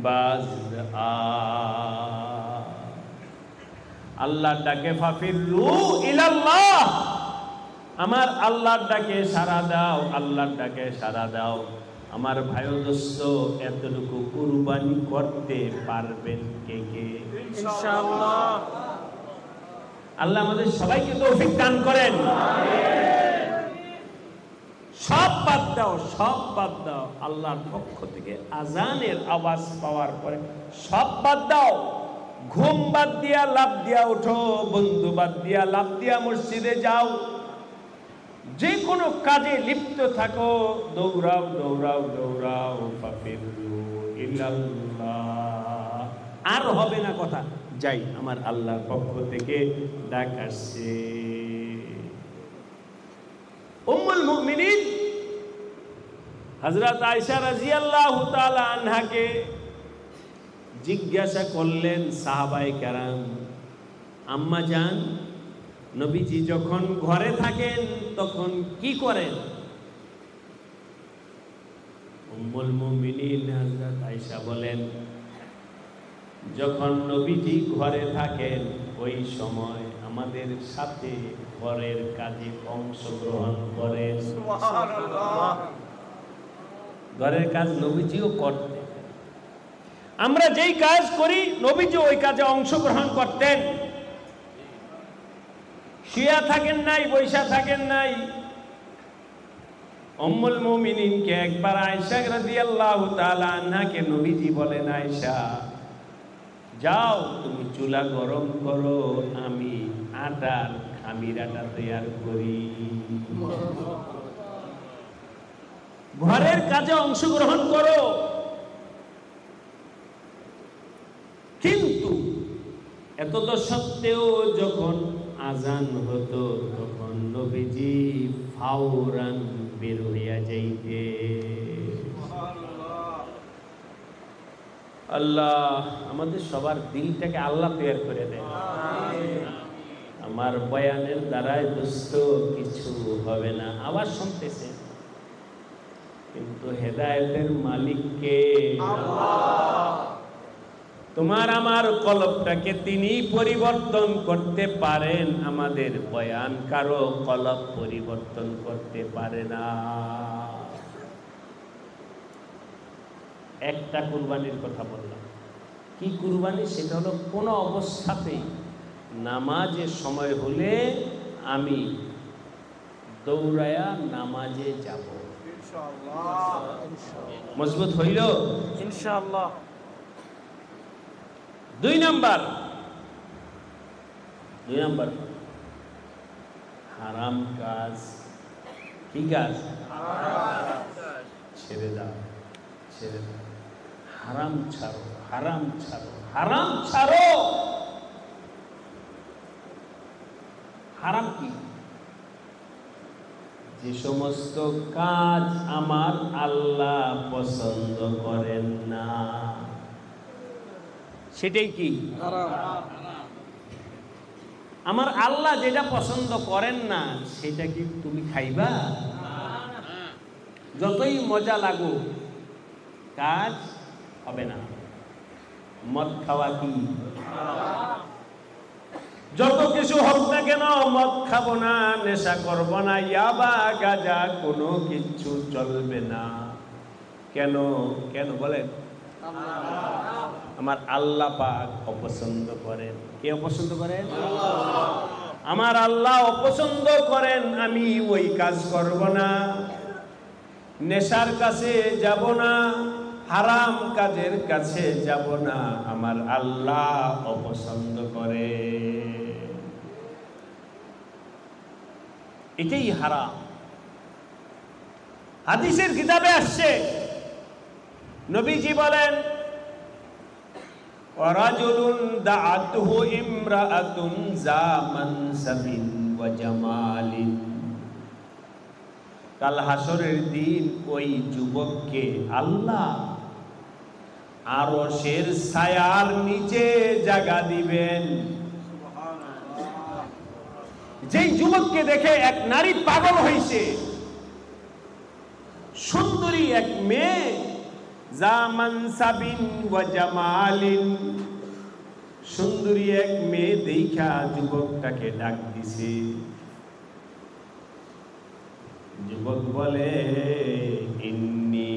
বাজ আল্লাহর ডাকে ফাফিরু ইলাল্লাহ, আমার আল্লাহর ডাকে সাড়া দাও, আল্লাহর ডাকে সাড়া দাও। আমার ভাই দোস্ত, এতটুকু কুরবানি করতে পারবেন কে কে? ইনশাআল্লাহ। আল্লাহ আমাদের সবাইকে তৌফিক দান করেন। সব বাদ দাও, সব বাদ দাও। আল্লাহর পক্ষ থেকে আজানের আওয়াজ পাওয়ার পরে সব বাদ দাও। ঘুম বাদ দিয়া লাভ দিয়া ওঠো, বন্ধু বাদ দিয়া লাভ দিয়া মসজিদে যাও, যে কোনো কাজে লিপ্ত থাকো, দৌড়াও দৌড়াও দৌড়াও, ফাফিরু ইলাল্লাহ। আর হবে না কথা, যাই, আমার আল্লাহর পক্ষ থেকে ডাক আসছে। উম্মুল মুমিনিন হযরত আয়েশা রাদিয়াল্লাহু তাআলা আনহাকে জিজ্ঞাসা করলেন সাহাবায়ে কেরাম, আম্মা জান, নবীজি যখন ঘরে থাকেন তখন কি করেন? উম্মুল মুমিনিন হযরত আয়েশা বলেন, যখন নবীজি ঘরে থাকেন ওই সময় আমাদের সাথে ঘরের কাজে অংশগ্রহণ করেন। সুবহানাল্লাহ। ঘরের কাজ নবীজিও করতেন। আমরা যেই কাজ করি নবীজি ওই কাজে অংশগ্রহণ করতেন। শুয়া থাকেন নাই, বৈশা থাকেন নাই। উম্মুল মুমিনিনকে একবার আয়েশা রাদিয়াল্লাহু তাআলা আনহাকে নবীজি বলেন, আয়েশা যাও তুমি চুলা গরম করো, আমি আটার খামির আটা তৈয়ার করি। ঘরের কাজে অংশগ্রহণ করো। কিন্তু এত সত্ত্বেও যখন আজান হতো তখন নবীজি ফাওরান বের হইয়া যাইতে। আল্লাহ আমাদের সবার দিলটাকে আল্লাহ তৈরি করে দেয়। আমার বয়ানের দ্বারাই দুষ্ট কিছু হবে না, আবার শুনতেছে, কিন্তু হেদায়েতের মালিক কে? আল্লাহ। তোমার আমার কলবটাকে তিনি পরিবর্তন করতে পারেন, আমাদের বয়ান কারো কলব পরিবর্তন করতে পারে না। একটা কুরবানির কথা বললাম, কি কুরবানি? সেটা হলো কোনো অবস্থাতেই নামাজের সময় হলে আমি দৌড়ায়া নামাজে যাব। মজবুত হইল ইনশাআল্লাহ। 2 নাম্বার হারাম কাজ। কি কাজ? ছেড়ে দাও। হারাম ছাড়ো। হারাম কি? যে সমস্ত কাজ আমার আল্লাহ পছন্দ করেন না, সেটাই কি? আমার আল্লাহ যেটা পছন্দ করেন না সেটা কি তুমি খাইবা? যতই মজা লাগুক কাজ হবে না। মদ খাওয়া কি? যত কিছু হোক না কেন মদ খাবো না, নেশা করবো না, ইয়াবা গাঁজা কোনো কিছু চলবে না। কেন বলেন? আমার আল্লাহ পাক অপছন্দ করেন। কে অপছন্দ করেন? আমার আল্লাহ অপছন্দ করেন। আমি ওই কাজ করব না, নেশার কাছে যাব না, হারাম কাজের কাছে যাব না। আমার আল্লাহ অপছন্দ করে, এটাই হারাম। হাদিসের কিতাবে আসছে, নবীজি বলেন, ওয়ারাজুলুন দাআতুহু ইমরাআতুন যা মানসাবিন ওয়া জামালিন। কাল হাসরের দিন ওই যুবককে আল্লাহ আরশের ছায়ার নিচে জায়গা দিবেন। যেই যুবককে দেখে এক নারী পাগল হইছে, সুন্দরী এক মেয়ে, যা মানসাবিন ওয়া জামালিন, সুন্দরী এক মেয়ে দেখা যুবকটাকে ডাক দিছে। যুবক বলে, ইন্নী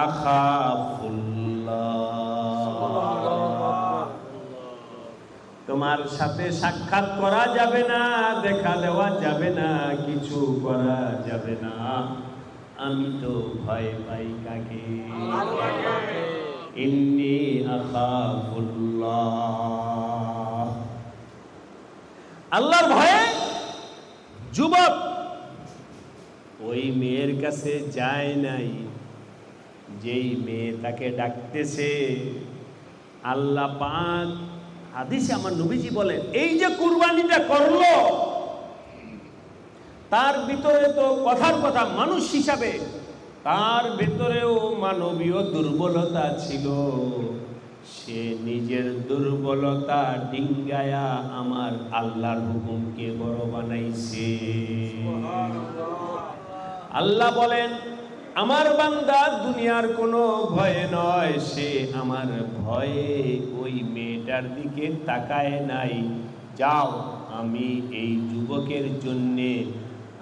আখাফুল্লাহ, তোমার সাথে সাক্ষাৎ করা যাবে না, দেখা দেওয়া যাবে না, কিছু করা যাবে না। আমি তো ভয় পাই কাকে? ইন্নী আখাফুল্লাহ। আল্লাহর ভয়ে যুবক ওই মেয়ের কাছে যায় নাই। যেই মেয়ে তাকে ডাকতেছে, আল্লাহ পাক হাদিসে আমার নবীজি বলেন, এই যে কুরবানিটা করলো তার ভিতরে তো কথার কথা মানুষ হিসাবে তার ভিতরেও মানবীয় দুর্বলতা ছিল। সে নিজের দুর্বলতা ডিঙ্গায়া আমার আল্লাহর হুকুমকে বড় বানাইছে। আল্লাহ বলেন, আমার বান্দা দুনিয়ার কোনো ভয়ে নয়, সে আমার ভয়ে ওই মেয়েটার দিকে তাকায় নাই। যাও, আমি এই যুবকের জন্যে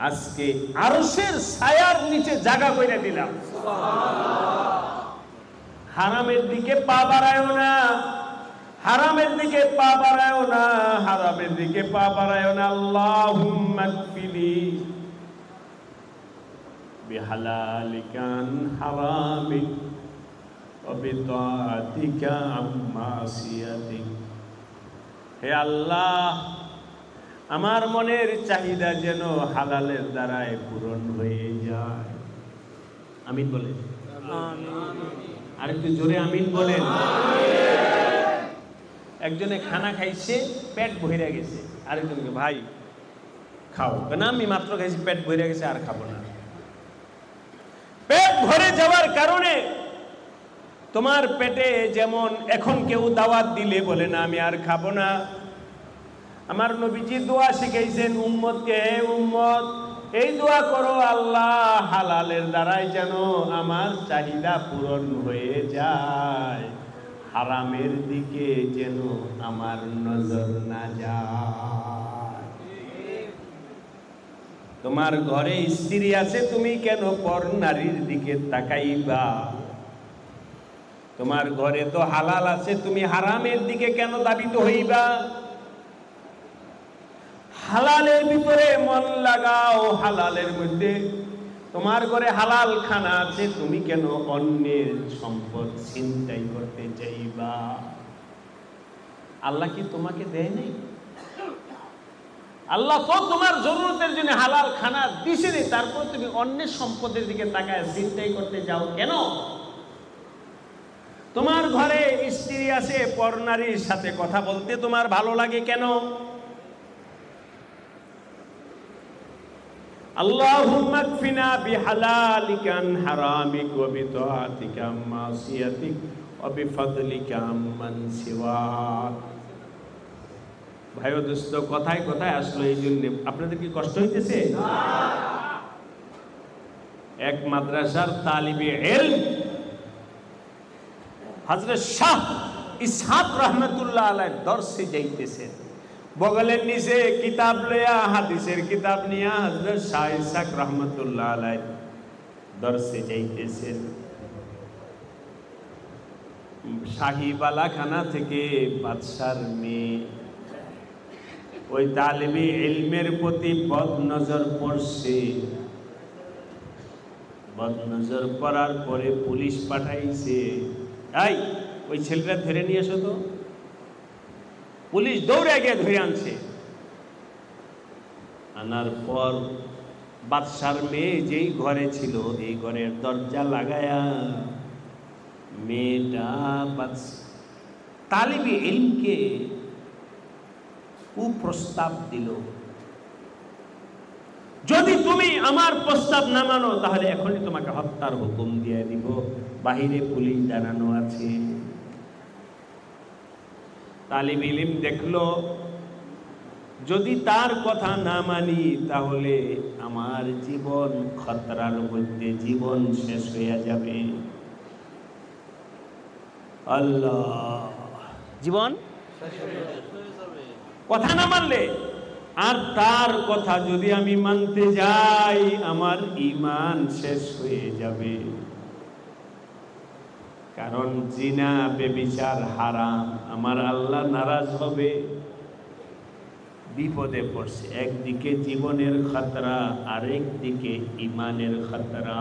আজকে আরশের ছায়ার নিচে জায়গা কইরা দিলাম। হারামের দিকে পা বাড়ায়ও না, হারামের দিকে পা বাড়ায়ও না, হারামের দিকে পা বাড়ায়ও না। আল্লাহুম্মা কফিলি বিহালালিকা আন হারামিক ওয়া বিতাআতিকা আন মাসিয়াতিক। হে আল্লাহ, আমার মনের চাহিদা যেন হালালের দ্বারায় পূরণ হয়ে যায়। আমিন বলেন। আরেকটু জোরে আমিন বলেন। একজনে খানা খাইছে, পেট ভরে গেছে, আরেকজনকে ভাই খাও, না আমি মাত্র খাইছি, পেট ভরে গেছে, আর খাবো না। পেট ভরে যাওয়ার কারণে তোমার পেটে যেমন এখন কেউ দাওয়াত দিলে বলে না আমি আর খাবো না, আমার নবীজি দোয়া শিখাইছেন উম্মতকে, হে উম্মত এই দোয়া করো, আল্লাহ হালালের দ্বারাই যেন আমার চাহিদা পূরণ হয়ে যায়, হারামের দিকে যেন আমার নজর না যায়। তোমার ঘরে স্ত্রী আছে, তুমি কেন পর নারীর দিকে তাকাইবা? তোমার ঘরে তো হালাল আছে, তুমি হারামের দিকে কেন ধাবিত হইবা? হালালের ভিতরে মন লাগাও, হালালের মধ্যে তোমার ঘরে হালাল খানা আছে, তুমি কেন অন্যের সম্পদ ছিনতাই করতে চাইবা? আল্লাহ কি তোমাকে দেয় নাই? আল্লাহ তো তোমার জরুরতের জন্য হালাল খানা দিছে, তারপর তুমি অন্যের সম্পদের দিকে তাকায় ছিনতাই করতে যাও কেন? তোমার ঘরে স্ত্রী আছে, পর নারীর সাথে কথা বলতে তোমার ভালো লাগে কেন? আল্লাহুম্মা কফিনা বিহালালিকা আন হারামিক ওয়া বিতাআতিকা আন মাসিয়াতিক ওয়া বিফাদলিকা আম্মান সিওয়াক। ভাই ও দোস্ত, কথায় কথায় আসলো এই জন্য আপনাদের কি কষ্ট হইতেছে? এক মাদ্রাসার তালিবে ইলম হযরত শাহ ইসহাক রহমাতুল্লাহ আলাইহি দরসে যাইতেছেন, বগলের নিচে কিতাব লইয়া, হাদিসের কিতাব নিয়া হযরত শাহ ইসহাক রহমাতুল্লাহ আলাইহি দরসে যাইতেছেন। শাহী বালাখানা থেকে বাদশার মেয়ে ওই তালিবে ইলমের প্রতি বদনজর পড়ছে। বদনজর পড়ার পরে পুলিশ পাঠাইছে, এই ওই ছেলেটা ধরে নিয়ে এসো তো। পুলিশ দৌড়ে গিয়ে ধরে আনছে। আনার পর বাদশার মেয়ে যেই ঘরে ছিল, এই ঘরের দরজা লাগায়া মেয়েটা তালিবে ইলমকে কুপ্রস্তাব দিল, যদি তুমি আমার প্রস্তাব না মানো তাহলে এখনই তোমাকে হত্যার হুকুম দিয়ে দিব, বাহিরে পুলিশ দাঁড়ানো আছে। তালিবে ইলম দেখলো যদি তার কথা না মানি তাহলে আমার জীবন খতরার মধ্যে, জীবন শেষ হয়ে যাবে। আল্লাহ, জীবন কথা না মানলে, আর তার কথা যদি আমি মানতে যাই আমার ঈমান শেষ হয়ে যাবে। কারণ জিনা বেবিচার হারাম, আমার আল্লাহ নারাজ হবে। বিপদে পড়ছে, একদিকে জীবনের খতরা, আরেক দিকে ঈমানের খতরা।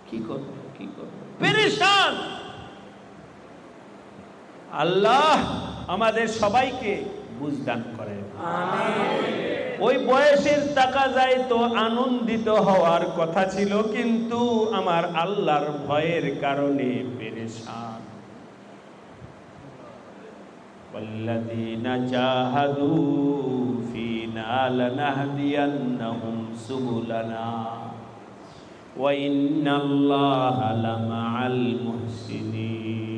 কি করব, কি করব, পেরেশান। আল্লাহ আমাদের সবাইকে বুঝদান করেন, আমিন। ওই বয়সের টাকা যায় তো আনন্দিত হওয়ার কথা ছিল, কিন্তু আমার আল্লাহর ভয়ের কারণে পেরেশান। ওয়াল্লাযীনা জাহাদু ফীনা লানাহদিয়ান্নাহুম সুবুলানা ওয়া ইন্নাল্লাহা লামাআল মুহসিনিন।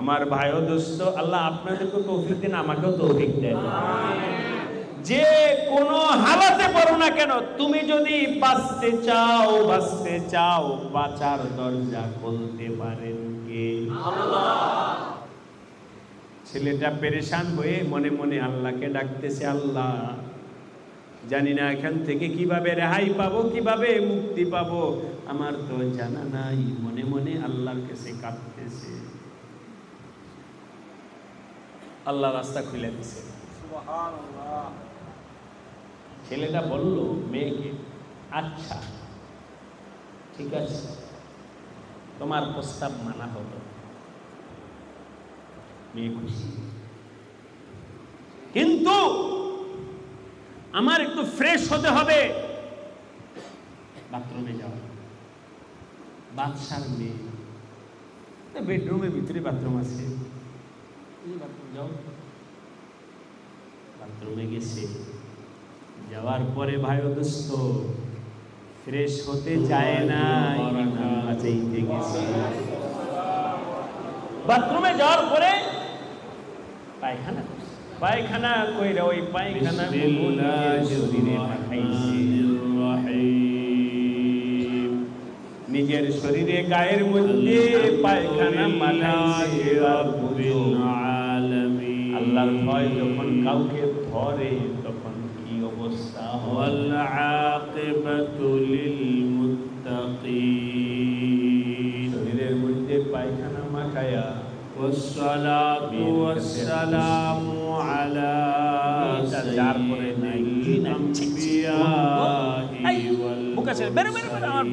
আমার ভাই ও দোস্ত, আল্লাহ আপনাদেরকে তৌফিক দেন, আমাকেও তৌফিক দেন। যে কোনো হালাতে পারো না কেন, তুমি যদি বাঁচতে চাও, বাঁচতে চাও, বাঁচার দরজা খুলতে পারেন কে? আল্লাহ। ছেলেটা পেরেশান হয়ে মনে মনে আল্লাহকে ডাকতেছে, আল্লাহ জানি না এখান থেকে কিভাবে রেহাই পাবো, কিভাবে মুক্তি পাবো, আমার তো জানা নাই। মনে মনে আল্লাহর কাছে কাঁদতেছে। আল্লাহ রাস্তা খুলে দিছে। সুবহানাল্লাহ। ছেলেটা বলল মেয়েকে, আচ্ছা ঠিক আছে, তোমার প্রস্তাব মানা হলো। মেয়ে খুশি, কিন্তু আমার একটু ফ্রেশ হতে হবে, বাথরুমে যাও। বাদশার মেয়ে, বেডরুমের ভিতরে বাথরুম আছে, যাও। বাথরুমে গেছে, যাওয়ার পরে ভাই দোস্ত ফ্রেশ হতে চায় না, বাঁচাইতে গেছে। বাথরুমে যাওয়ার পরে পায়খানা, পায়খানা কইরা ওই পায়খানা শরীরে মাখাইছে, নিজের শরীরে গায়ের মধ্যে পায়খানা মাখাইছে। আল্লাহর ভয় যখন কাউকে ধরে তখন কি অবস্থা হয়? শরীরের মধ্যে পায়খানা মাখায়া والصلاة والسلام على سيد الأنبياء والمرسلين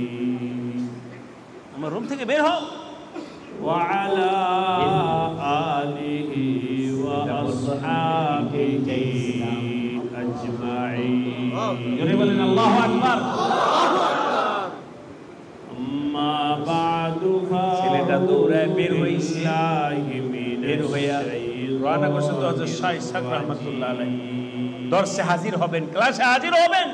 আমার রুম থেকে বের হও। وعلى آله وأصحابه أجمعين. الله أكبر. أما بعد ছেলেটা দৌড়ায় বের হইছে, বের হইয়া রওনা করছে তো হযরত শাহ ইসহাক রাহমাতুল্লাহ আলাইহি দর্শে হাজির হবেন, ক্লাসে হাজির হবেন।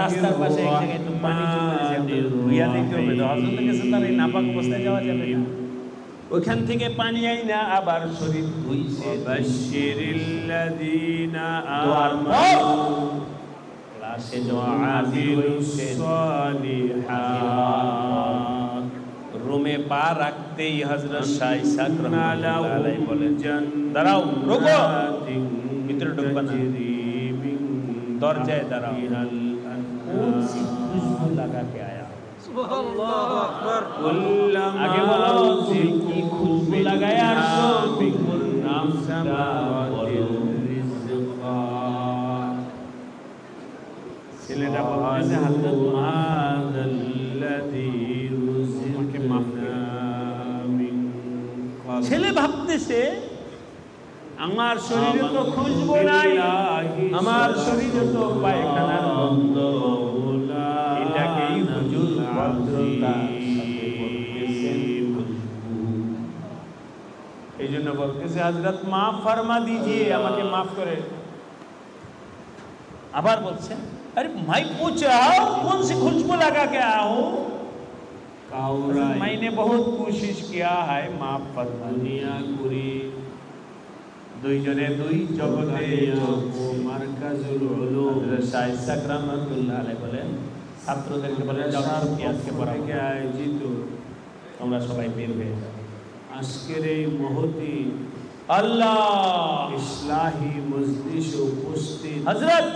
রাস্তার পাশে এক জায়গায় তো পানি জমে দেখতে হবে, হযরতের কাছে তার এই নাপাক অবস্থায় যাওয়া যাবে না। ওইখান থেকে পানি আইনা আবার শরীর ধুইছে। বাশিরিল্লাযীনা আমানু ক্লাসে রুমে পা রাখতেই হযরত শাহ ইসহাক রাহমাতুল্লাহ আলাইহি বলেন, দাঁড়াও, রুকো, ভিতরে ঢুকবা না, দরজায় দাঁড়াও। খুশবু লাগা কে আয়া, সুবহানাল্লাহু আকবার। আগে বলো যে কি খুশবু লাগায় আসছো, বিকুল নাম বলো। ছেলেটা বলতেছে হযরত মাযাল্লাযী রুজিকে মাফ করুন। ছেলে ভাবতেছে আমার শরীরে তো খুশবু নাই, আমার শরীরে তো পায়খানার গন্ধ, এটাকেই হুজুর ভদ্রতার সাথে বলতেছেন খুশবু। এই জন্য বলতেছে হযরত মাফ ফরমা দিজিয়ে, আমাকে মাফ করে। আবার বলছে अरे मैं पूछ रहा हूँ कौन सी खुशबू लगा के आया हूँ? मैंने बहुत कोशिश किया है माफ फरमानिया करी। দুইজনে দুই জগতে মারকাজুল উলুম শাহ ইসহাক রাহমাতুল্লাহ আলাইহি বলেন, ছাত্রদেরকে বলেন যাও আজকে পড়াকে আয়োজিত তোমরা সবাই বের হয়ে যাও। আজকের এই মহতি আল্লাহ ইসলাহি মজলিস উপস্থিত হযরত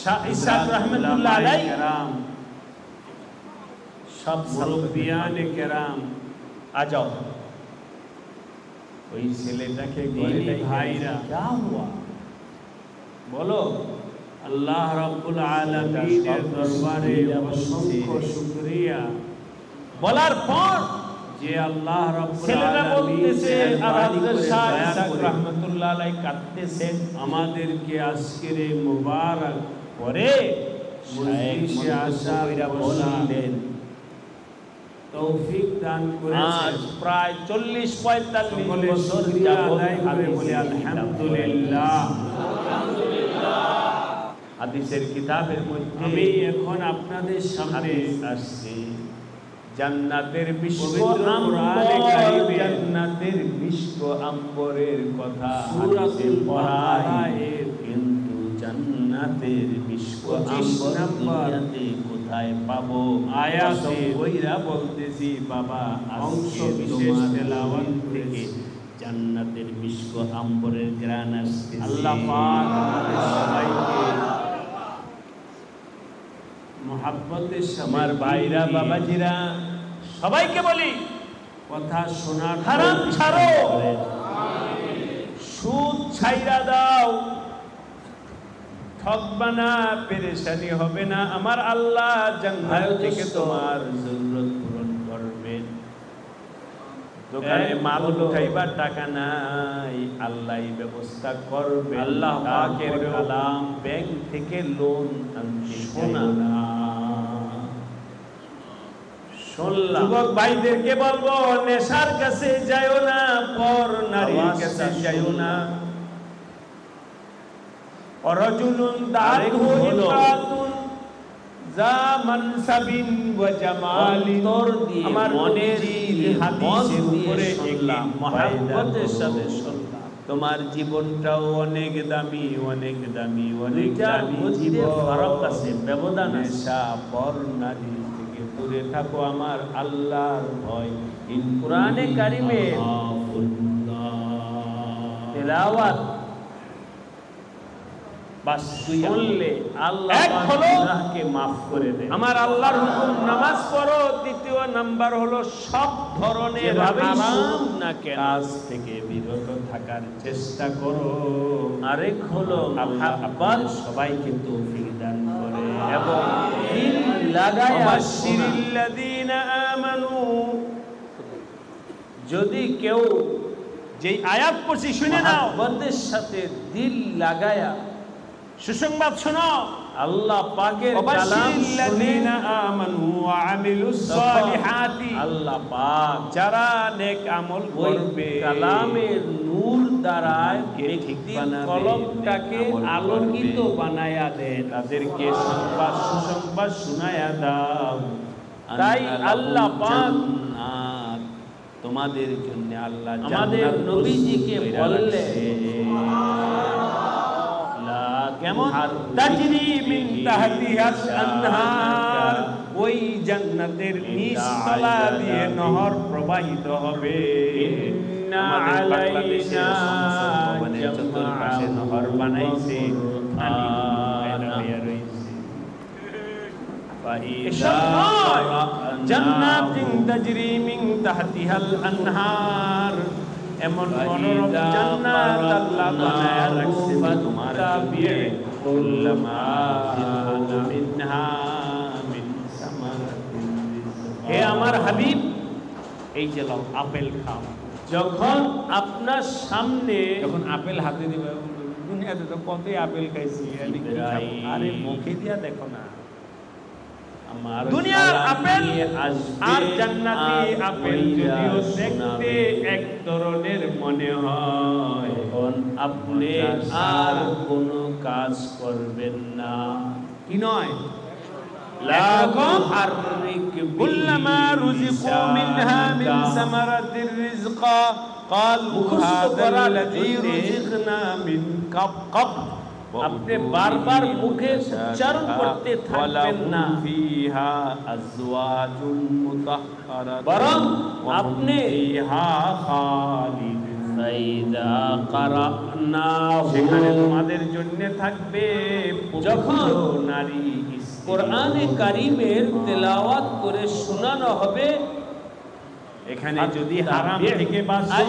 শাহ ইসহাক রাহমাতুল্লাহ আলাইহি কেরাম, সব মুরব্বিয়ানে কেরাম, आ जाओ। ওই ছেলেটাকে ভাইরা क्या हुआ বলো। আল্লাহ রাব্বুল আলামিনের দরবারে অসংখ্য শুকরিয়া বলার পর যে আল্লাহ রাব্বুল আলামিন হযরত শাহ ইসহাক রাহমাতুল্লাহ আলাইহি কাঁদতেছেন, আমাদেরকে আজকের এই মুবারক পরে মজলিসে আসার বললেন তৌফিক দান করেছেন। আজ প্রায় 40-45 বছর যাবত আমি বলি আলহামদুলিল্লাহ। হাদিসের কিতাবের মধ্যে আমি এখন আপনাদের সামনে আসছি জান্নাতের মিষ্ক আম্বর, জান্নাতের মিষ্ক আম্বরের কথা হাদিসে পড়া হয়, কিন্তু জান্নাতের মিষ্ক আম্বর দুনিয়াতে কোথায় পাবো? আয়াতে কইরা বলতেছি বাবা, অংশ বিশেষ তেলাওয়াত থেকে জান্নাতের মিষ্ক আম্বরের ঘ্রাণ আসছে। আল্লাহ পাক আমাদের সবাইকে মুহাব্বতের আমার ভাইরা বাবাজিরা সবাইকে বলি কথা শোনার হারাম ছাড়ো, সুদ ছাইরা দাও, ঠকবা না, পেরেশানি হবে না। আমার আল্লাহ জান্নাত থেকে তোমার জরুরত পূরণ করবেন। দোকানে মাল উঠাইবার টাকা নাই, আল্লাহই ব্যবস্থা করবে। আল্লাহ পাকের কালাম, ব্যাংক থেকে লোন আনতে শোনা না। শুনলাম। যুবক ভাইদেরকে বলবো, নেশার কাছে যাইও না, পর নারীর কাছে যাইও না। অরজুলুন দারহু ইমরাতুন যা মানসাবিন ওয়া জামালিন। আমার মনের হাদিসের উপরে একদম মহব্বতের সাথে শুনলাম, তোমার জীবনটাও অনেক দামি, অনেক দামি, অনেক দামি জীবন। ফারাক আছে, ব্যবধান আছে। নেশা, পর নারী থেকে দূরে থাকো, আমার আল্লাহর ভয়। কোরআনে কারিমে তেলাওয়াত বাস শুনলে আল্লাহ এক হলো গুনাহকে মাফ করে দেন। আমার আল্লাহর হুকুম, নামাজ পড়ো। দ্বিতীয় নাম্বার হলো সব ধরনের হারাম কাজ থেকে বিরত থাকার চেষ্টা করো। আরেক হলো আল্লাহ আপনার সবাইকে তৌফিক দান করে এবং দিল লাগায়া ওয়াবাশশিরিল্লাযীনা আমানু। যদি কেউ যেই আয়াত পড়ছি শুনে নাও, মহব্বতের সাথে দিল লাগায়া সুসংবাদ শোনো। আল্লাহ পাকের কালাম শুনে আমানু ওয়া আমিলুস সালিহাতি, আল্লাহ পাক যারা নেক আমল করবে, কালামের নূর দ্বারায় ঠিক কলমটাকে আলোকিত বানায়া দেন, তাদেরকে সংবাদ সুসংবাদ শোনায়া দাও। তাই আল্লাহ পাক তোমাদের জন্য আল্লাহ আমাদের নবীজিকে বললেন কেমন তাজরি মিন তাহতিহাস আনহার, ওই জান্নাতের নিচতলা দিয়ে নহর প্রবাহিত হবে। ইন্না আলাইনা চতুর্পাশে নহর বানাইছে, জান্নাতিন তাজরি মিন তাহতিহাল আনহার, এমন মনোরম জান্নাত আল্লাহ বানায়া রাখছেন তোমার জন্য। কুল্লামা মিনহা মিন সামারাতিন রিজকা। হে আমার হাবিব, এই যে লাও আপেল খাও। যখন আপনার সামনে যখন আপেল হাতে দিবে, দুনিয়াতে তো কতই আপেল খাইছি, আরে মুখে দিয়া দেখো না। দুনিয়ার আপেল আর জান্নাতি আপেল যদিও দেখতে এক ধরনের মনে হয়, আপনি আর কোনো কাজ করবেন না। কি নয়? কুল্লামা রুজিকু মিনহা মিন সামারাতির রিজকা ক্বালু হাযাল্লাযী রুজিকনা মিন কাব। আপনি বারবার মুখে উচ্চারণ করতে থাকবেন না, ফিহা আজওয়াজুম মুতাহহারাতুন, বরং আপনি ফিহা খালিদুন ফাইদা কারানাহু, সেখানে তোমাদের জন্য থাকবে যখন নারী। কোরআনে কারিমের তেলাওয়াত করে শোনানো হবে, এখানে যদি হারাম থেকে বাঁচো,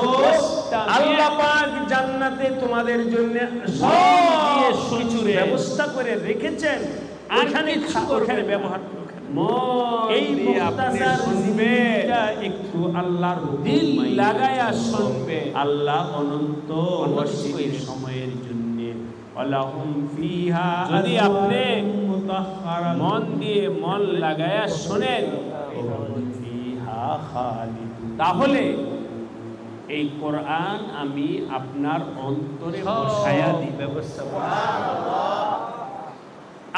আল্লাহ পাক জান্নাতে তোমাদের জন্য সব কিছুর ব্যবস্থা করে রেখেছেন। এখানে ওখানে ব্যবহার এই মুক্তাসার শুনবে, একটু আল্লাহর দিল লাগায়া শুনবে। আল্লাহ অনন্ত অনশ্বর সময়ের জন্য ওয়ালাহুম ফিহা, যদি আপনি মন দিয়ে মন লাগায়া শুনেন, তাহলে এই কোরআন আমি আপনার অন্তরে বসায়া দিই, ব্যবস্থা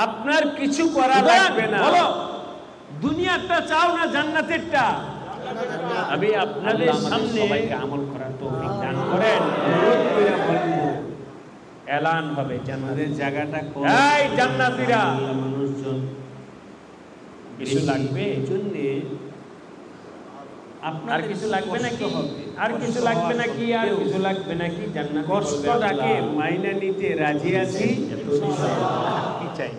আপনার কিছু করা লাগবে না। বলো, দুনিয়াটা চাও না জান্নাতেরটা? আমি আপনাদের সামনে সবাইকে আমল করার তৌফিক দান করেন। এলান হবে জান্নাতের জায়গাটা কোথায়। এই জান্নাতীরা, মানুষজন কিছু লাগবে জন্য আপনার কিছু লাগবে নাকি? আর কিছু লাগবে নাকি? আর কিছু লাগবে নাকি? জান্নাত কষ্টটাকে মাইনা নিতে রাজি আছি। কি চাই?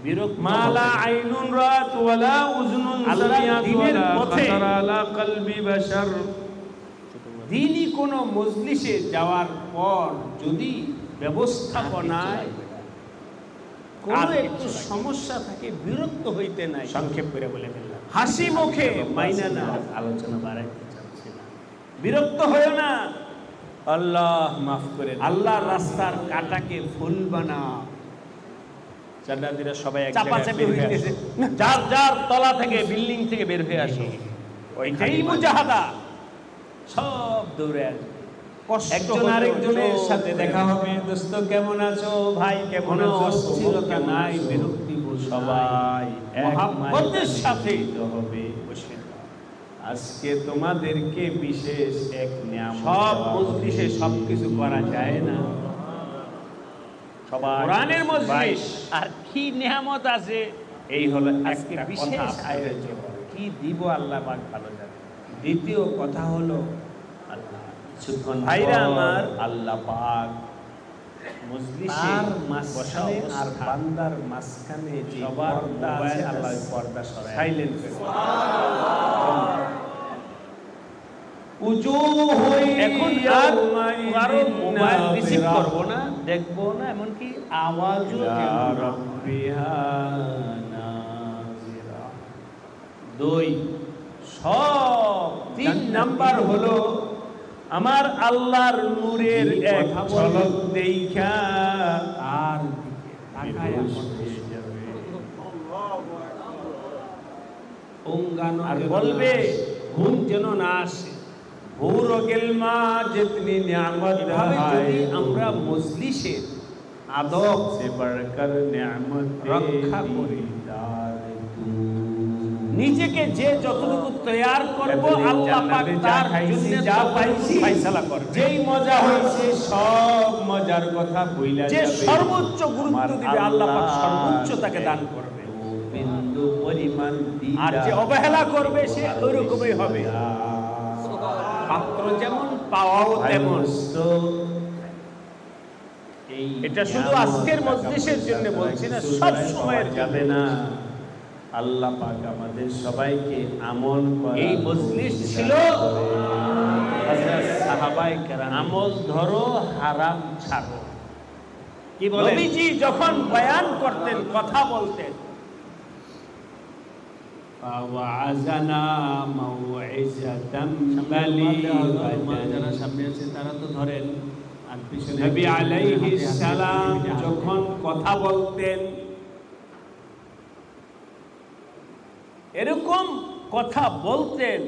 বিরক্ত মালা আইনুন রাত ওয়ালা উযনুন সামিআত ওয়ালা খাতারা আলা কলবি বাশার। দ্বীনি কোন মজলিসে যাওয়ার পর যদি ব্যবস্থাপনায় কোনো একটু সমস্যা থাকে, বিরক্ত হইতে নাই। সংক্ষেপ করে বলে ফেললাম, হাসি মুখে মাইনা না, আলোচনা বাড়াইতে চাচ্ছি না, বিরক্ত হয়েও না। আল্লাহ মাফ করে, আল্লাহর রাস্তার কাটাকে ফুল বানাও। জান্নাতীরা সবাই এক জায়গায় বের হয়ে আসে, যার যার তলা থেকে, বিল্ডিং থেকে বের হয়ে আসে। ওইটাই মুজাহাদা। সব দৌড়ে আসবে, একজন আরেকজনের সাথে দেখা হবে, দোস্ত কেমন আছো, ভাই কেমন আছো, অস্থিরতা নাই, বিরক্তি বোধ, সবাই মহব্বতের সাথে হবে। আজকে তোমাদেরকে বিশেষ এক নিয়ামত, সব মজলিসে সবকিছু করা যায় না, সবাই কোরআনের মজলিস আর কি নিয়ামত আছে। এই হলো আজকে বিশেষ আয়োজন, কি দিব আল্লাহ পাক ভালো জানে। দ্বিতীয় কথা হলো আল্লাহ কিছুক্ষণ ভাইরা আমার, আল্লাহ পাক মজলিসের মাঝখানে আর বান্দার মাঝখানে যে পর্দা আছে, আল্লাহ পর্দা সরায় সাইলেন্ট করে। এখন আর কারো মোবাইল রিসিভ করবো না, দেখবো না, এমনকি আওয়াজও দুই। সব 3 নাম্বার হলো আমার আল্লাহর নূরের এক ঝলক দেখা আর তাকায়া হয়ে যাবে, আর বলবে ঘুম যেন না আসে। যদি আমরা মজলিসের আদব সে বড়কর নিয়ামত রক্ষা করি, নিজেকে যে যতটুকু তৈয়ার করব, আল্লাহ পাক তার জন্য যা পাইছি ফয়সালা করবে। যেই মজা হইছে সব মজার কথা বইলা যাবে, যে সর্বোচ্চ গুরুত্ব দিবে আল্লাহ পাক সর্বোচ্চ তাকে দান করবে, বিন্দু পরিমাণ দিবেন। আর যে অবহেলা করবে সে ওইরকমই হবে, পাত্র যেমন পাওয়াও তেমন। এটা শুধু আজকের মজলিসের জন্য বলছি না, সব সময়ের যাবে না। আল্লাহ পাক আমাদের সবাইকে আমল করার, এই মজলিস ছিল হযরত সাহাবায়ে কেরাম, আমল ধরো হারাম ছাড়ো। কি বলেন? নবীজি যখন বয়ান করতেন, কথা বলতেন, ওয়া'আযানা মাউ'ইযাতাম বালিগাতান, যারা সামনে আছে তারা তো ধরেন। আর পিছনে নবী আলাইহিস সালাম যখন কথা বলতেন, এরকম কথা বলতেন